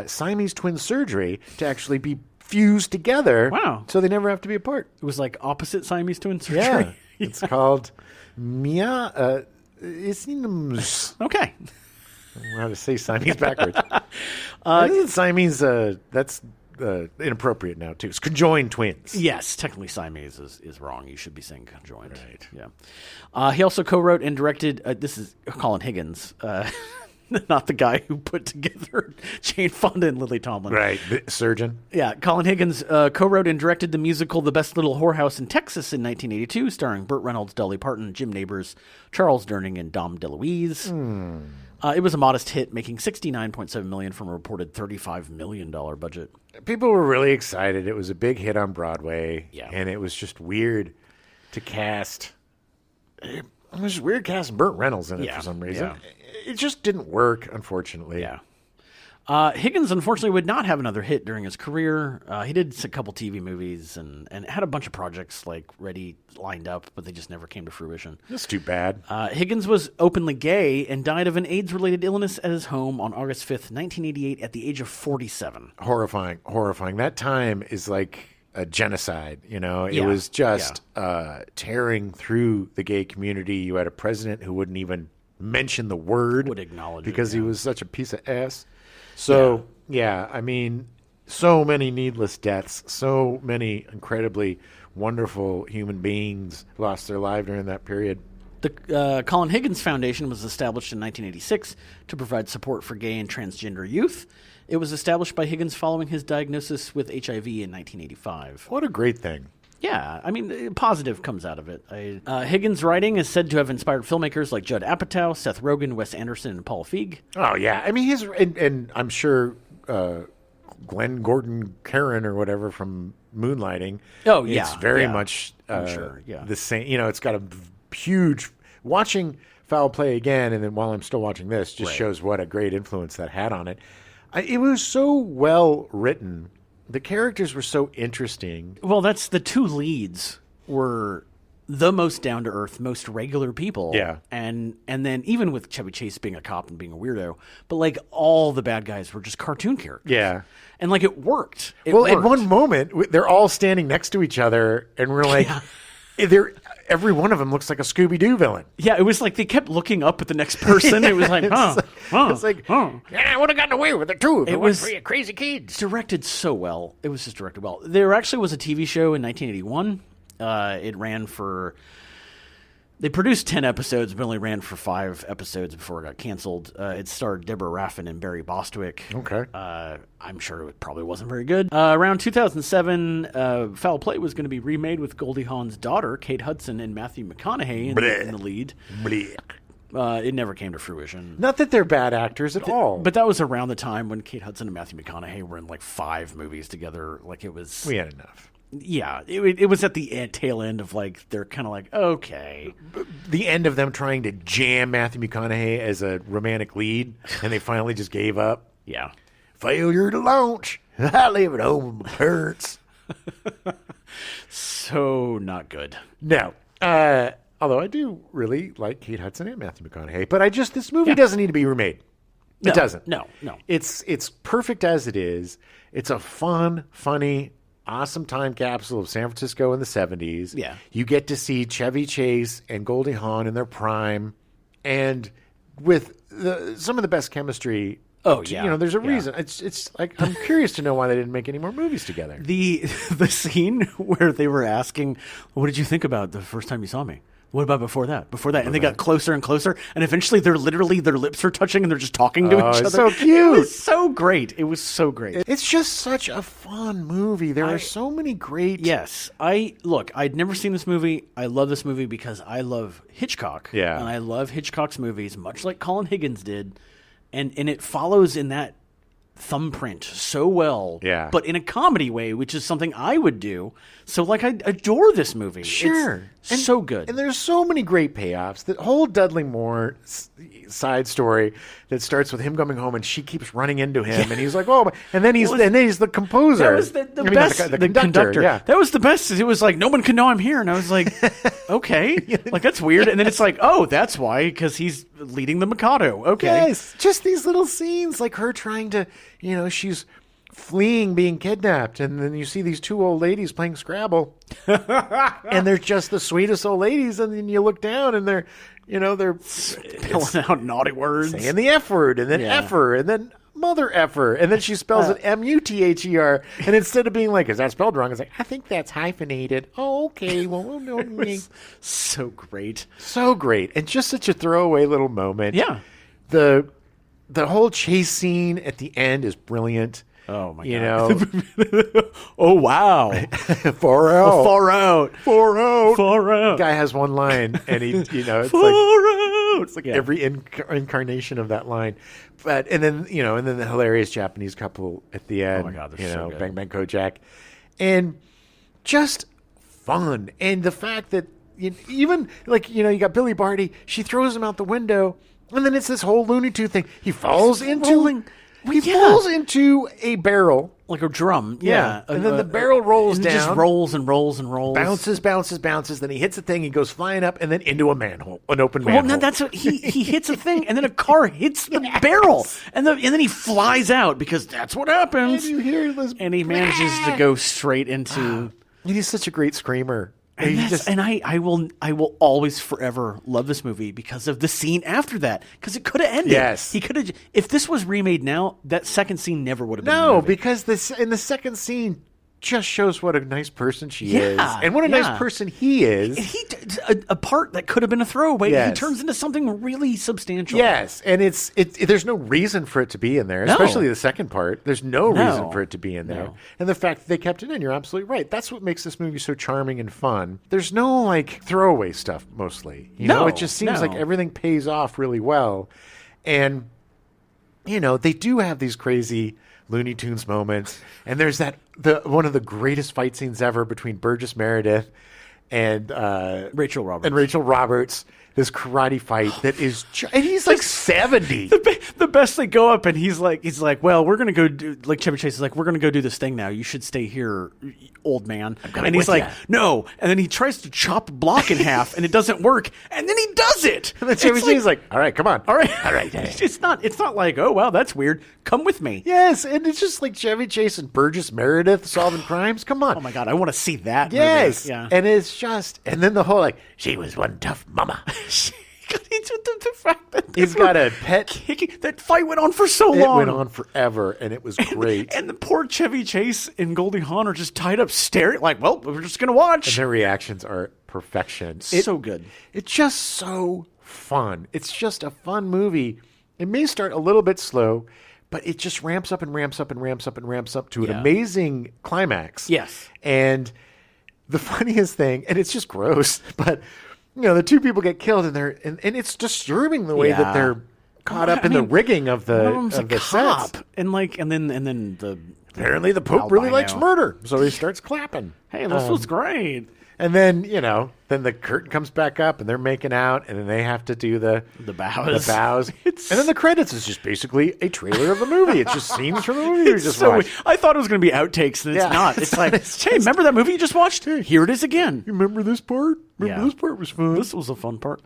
Siamese twin surgery to actually be fused together. Wow. So they never have to be apart. It was like opposite Siamese twin surgery. Yeah. It's called Mia. It's Okay. how to say Siamese backwards. Isn't Siamese, that's inappropriate now, too. It's conjoined twins. Yes, technically Siamese is wrong. You should be saying conjoined. Right. Yeah. He also co-wrote and directed. This is Colin Higgins, not the guy who put together Jane Fonda and Lily Tomlin. Right. The surgeon. Yeah, Colin Higgins co-wrote and directed the musical The Best Little Whorehouse in Texas in 1982, starring Burt Reynolds, Dolly Parton, Jim Nabors, Charles Durning, and Dom DeLuise. It was a modest hit, making $69.7 million from a reported $35 million budget. People were really excited. It was a big hit on Broadway. Yeah. And it was just weird to cast. It was just weird casting Burt Reynolds in it for some reason. Yeah. It just didn't work, unfortunately. Yeah. Higgins, unfortunately, would not have another hit during his career. He did a couple TV movies and had a bunch of projects ready lined up, but they just never came to fruition. That's too bad. Higgins was openly gay and died of an AIDS-related illness at his home on August 5th, 1988, at the age of 47. Horrifying. That time is like a genocide, It Yeah. was just tearing through the gay community. You had a president who wouldn't even mention the word. Would acknowledge it, because he was such a piece of ass. So, I mean, so many needless deaths, so many incredibly wonderful human beings lost their life during that period. The Colin Higgins Foundation was established in 1986 to provide support for gay and transgender youth. It was established by Higgins following his diagnosis with HIV in 1985. What a great thing. Yeah, I mean, positive comes out of it. Higgins' writing is said to have inspired filmmakers like Judd Apatow, Seth Rogen, Wes Anderson, and Paul Feig. Oh yeah, I mean and I'm sure Glenn Gordon Caron or whatever from Moonlighting. Oh yeah, it's very much I'm sure. Yeah, the same. You know, it's got a huge watching Foul Play again, and then while I'm still watching this, just shows what a great influence that had on it. It was so well written. The characters were so interesting. Well, that's the two leads were the most down to earth, most regular people. Yeah, and then even with Chevy Chase being a cop and being a weirdo, but like all the bad guys were just cartoon characters. Yeah, and like it worked. At one moment they're all standing next to each other, and we're like, every one of them looks like a Scooby-Doo villain. Yeah, it was like they kept looking up at the next person. It was like, it's like, yeah, I would have gotten away with it too if it wasn't for you crazy kids. Directed so well. It was just directed well. There actually was a TV show in 1981. It ran for... They produced 10 episodes, but only ran for 5 episodes before it got canceled. It starred Deborah Raffin and Barry Bostwick. Okay. I'm sure it probably wasn't very good. Around 2007, Foul Play was going to be remade with Goldie Hawn's daughter, Kate Hudson, and Matthew McConaughey in the lead. It never came to fruition. Not that they're bad actors at all. But that was around the time when Kate Hudson and Matthew McConaughey were in like 5 movies together. Like it was... We had enough. Yeah, it was at the tail end of like, they're kind of like, okay. The end of them trying to jam Matthew McConaughey as a romantic lead, and they finally just gave up. Yeah. Failure to launch. I live at home with my parents. So not good. No. Although I do really like Kate Hudson and Matthew McConaughey, but this movie doesn't need to be remade. It doesn't. No. It's perfect as it is. It's a fun, funny, awesome time capsule of San Francisco in the 70s. Yeah. You get to see Chevy Chase and Goldie Hawn in their prime, and with some of the best chemistry. Oh, yeah. You know, there's a reason. It's like, I'm curious to know why they didn't make any more movies together. The scene where they were asking, what did you think about the first time you saw me? What about before that? And they got closer and closer, and eventually their lips are touching, and they're just talking to each other. It's so cute. It was so great. It was so great. It's just such a fun movie. There are so many great... Yes. I'd never seen this movie. I love this movie because I love Hitchcock. Yeah. And I love Hitchcock's movies, much like Colin Higgins did. And it follows in that thumbprint so well, but in a comedy way, which is something I would do. So, like, I adore this movie. Sure. It's so good. And there's so many great payoffs. The whole Dudley Moore side story that starts with him coming home and she keeps running into him, and he's like, oh, and then he's the composer. That was the best. The conductor. Yeah. That was the best. It was like, no one can know I'm here. And I was like, okay. Like, that's weird. And then it's like, oh, that's why, because he's leading the Mikado. Okay. Yes. Just these little scenes, like her trying to, she's fleeing being kidnapped, and then you see these 2 old ladies playing Scrabble, and they're just the sweetest old ladies, and then you look down and they're spelling out naughty words, saying the F word, and then effer, and then mother effer, and then she spells it MUTHER, and instead of being like, is that spelled wrong, it's like, I think that's hyphenated. Oh, okay, well, we'll know. So great, and just such a throwaway little moment. Yeah, the whole chase scene at the end is brilliant. Oh my god! Oh wow! Far out. Guy has one line, and he, it's like every incarnation of that line. But and then the hilarious Japanese couple at the end. Oh my god! So good. Bang Bang Kojak, and just fun, and the fact that even you got Billy Barty, she throws him out the window, and then it's this whole Looney Tunes thing. He falls into. He falls into a barrel. Like a drum. Yeah. And then the barrel rolls down. Just rolls and rolls and rolls. Bounces. Then he hits a thing. He goes flying up and then into an open manhole. Well, no, that's he hits a thing, and then a car hits the barrel. And then he flies out because that's what happens. And you hear this. And he manages to go straight into... He's such a great screamer. And I will always forever love this movie because of the scene after that, because it could have ended. Yes, he could have. If this was remade now, that second scene never would have been. No, because in the second scene, just shows what a nice person she is, Yeah, and what a yeah. nice person he is. A part that could have been a throwaway, he Yes. turns into something really substantial. Yes, and there's no reason for it to be in there, No. especially the second part. There's no No. reason for it to be in there. No. And the fact that they kept it in, you're absolutely right. That's what makes this movie so charming and fun. There's no like throwaway stuff mostly. You know, No, it just seems no. like everything pays off really well. And you know, they do have these crazy Looney Tunes moments, and there's one of the greatest fight scenes ever between Burgess Meredith and Rachel Roberts. Rachel Roberts. This karate fight that is, and he's like 70. The best, they go up and he's like, well, we're gonna go do, like Chevy Chase is like, we're gonna go do this thing now. You should stay here, old man. And he's with like, ya. no. And then he tries to chop Block in half, and it doesn't work. And then he does it. And then Chevy It's Chase is like, all right, come on. all right. It's not like, oh wow, that's weird. Come with me. Yes, and it's just like Chevy Chase and Burgess Meredith solving crimes. Come on. Oh my god, I want to see that. Yes. movie. Yeah. And it's just, and then the whole like, she was one tough mama. the fact that they He's were got a pet. kicking. That fight went on for so It long. went on forever, and it was great. And the poor Chevy Chase and Goldie Hawn are just tied up staring like, well, we're just going to watch. And their reactions are perfection. So good. It's just so fun. It's just a fun movie. It may start a little bit slow, but it just ramps up and ramps up and ramps up and ramps up to an Yeah. amazing climax. Yes. And the funniest thing, and it's just gross, but you know, the two people get killed, and and it's disturbing the way that Yeah. they're caught up in the rigging of One of the them's a sets. cop. And then the Apparently, the Pope really albino. likes murder, so he starts clapping. Hey, this was great. And then, you know, then the curtain comes back up and they're making out, and then they have to do the bows. The bows. It's- And then the credits is just basically a trailer of the movie. It's just scenes from the movie you It's just so watched. weird. I thought it was going to be outtakes, and it's Yeah. not. It's like, hey, remember that movie you just watched? Here it is again. You remember this part? Remember Yeah. this part was fun. This was a fun part.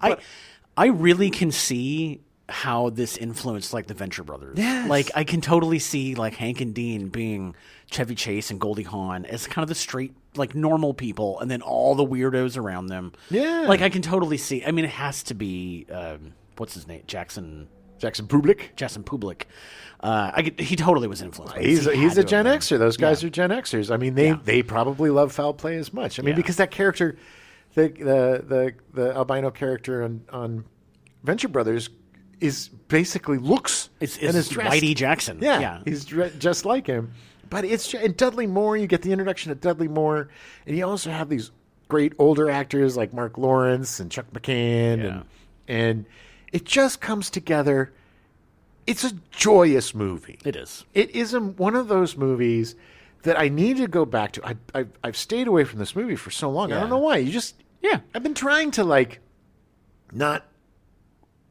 I really can see how this influenced like the Venture Brothers. Yes. Like I can totally see like Hank and Dean being Chevy Chase and Goldie Hawn as kind of the straight, like normal people, and then all the weirdos around them. Yeah. Like I can totally see. I mean, it has to be what's his name, Jackson Public. Public. He totally was influenced. By He's this. He a had to Gen have been. Xer. Those guys Yeah. are Gen Xers. I mean, they probably love foul play as much. I mean, Yeah. because that character, the albino character on Venture Brothers, is basically looks It's and is dressed. Whitey Jackson. Yeah, he's just like him. But and Dudley Moore, you get the introduction of Dudley Moore, and you also have these great older actors like Mark Lawrence and Chuck McCann, Yeah. and it just comes together. It's a joyous movie. It is. It is one of those movies that I need to go back to. I've stayed away from this movie for so long. I Yeah. don't know why. Yeah. I've been trying to like not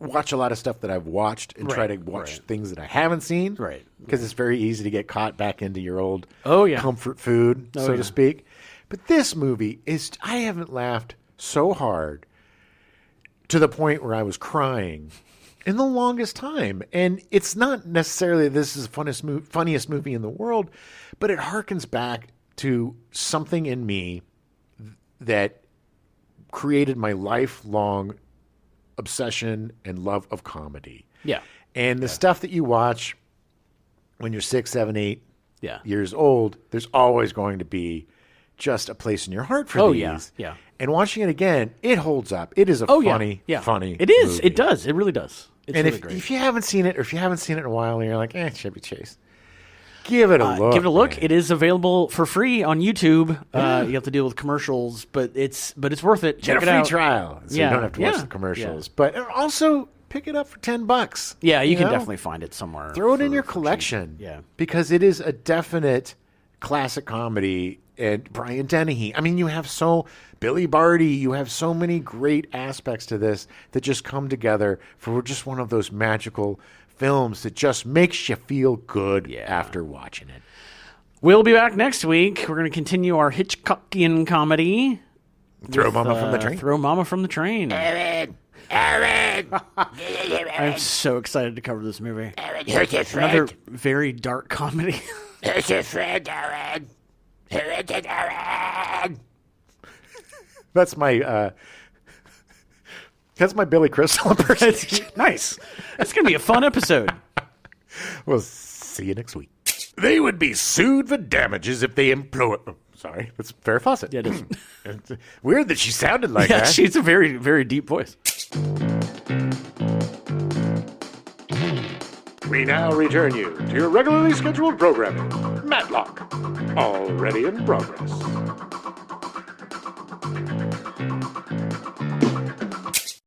watch a lot of stuff that I've watched and try to Right, watch right. things that I haven't seen. Right. Because it's very easy to get caught back into your old Oh, yeah. comfort food, so yeah. to speak. But this movie is, I haven't laughed so hard to the point where I was crying in the longest time. And it's not necessarily this is the funniest movie in the world, but it harkens back to something in me that created my lifelong obsession and love of comedy. Yeah. And the stuff that you watch when you're 6, 7, 8 Yeah. years old, there's always going to be just a place in your heart for Oh, these. yeah, yeah. And watching it again, it holds up. It is a funny. It is. movie. It does. It really does. It's And really great. if you haven't seen it, or if you haven't seen it in a while, and you're like, Chevy Chase, give it a look. Give it a look. man. It is available for free on YouTube. You have to deal with commercials, but it's worth it. Check Get it a free out. trial, so Yeah, you don't have to watch yeah, the commercials. But also pick it up for $10. Yeah, you can know? definitely find it somewhere. Throw it in for- your for cheap. collection. Yeah. Because it is a definite classic comedy. And Brian Dennehy. I mean, you have Billy Barty. You have so many great aspects to this that just come together for just one of those magical films that just makes you feel good after watching it. We'll be back next week. We're going to continue our Hitchcockian comedy. Throw Mama from the train. Throw Mama from the Train. Aaron. I'm so excited to cover this movie. Here's your Another very dark comedy. Here's your friend, Aaron. Aaron. That's my Billy Crystal impersonation. Nice. It's going to be a fun episode. We'll see you next week. They would be sued for damages if they employ. Oh, sorry, that's Farrah Fawcett. Yeah, it is. It's weird that she sounded like Yeah, that. she's a very, very deep voice. We now return you to your regularly scheduled programming. Matlock, already in progress.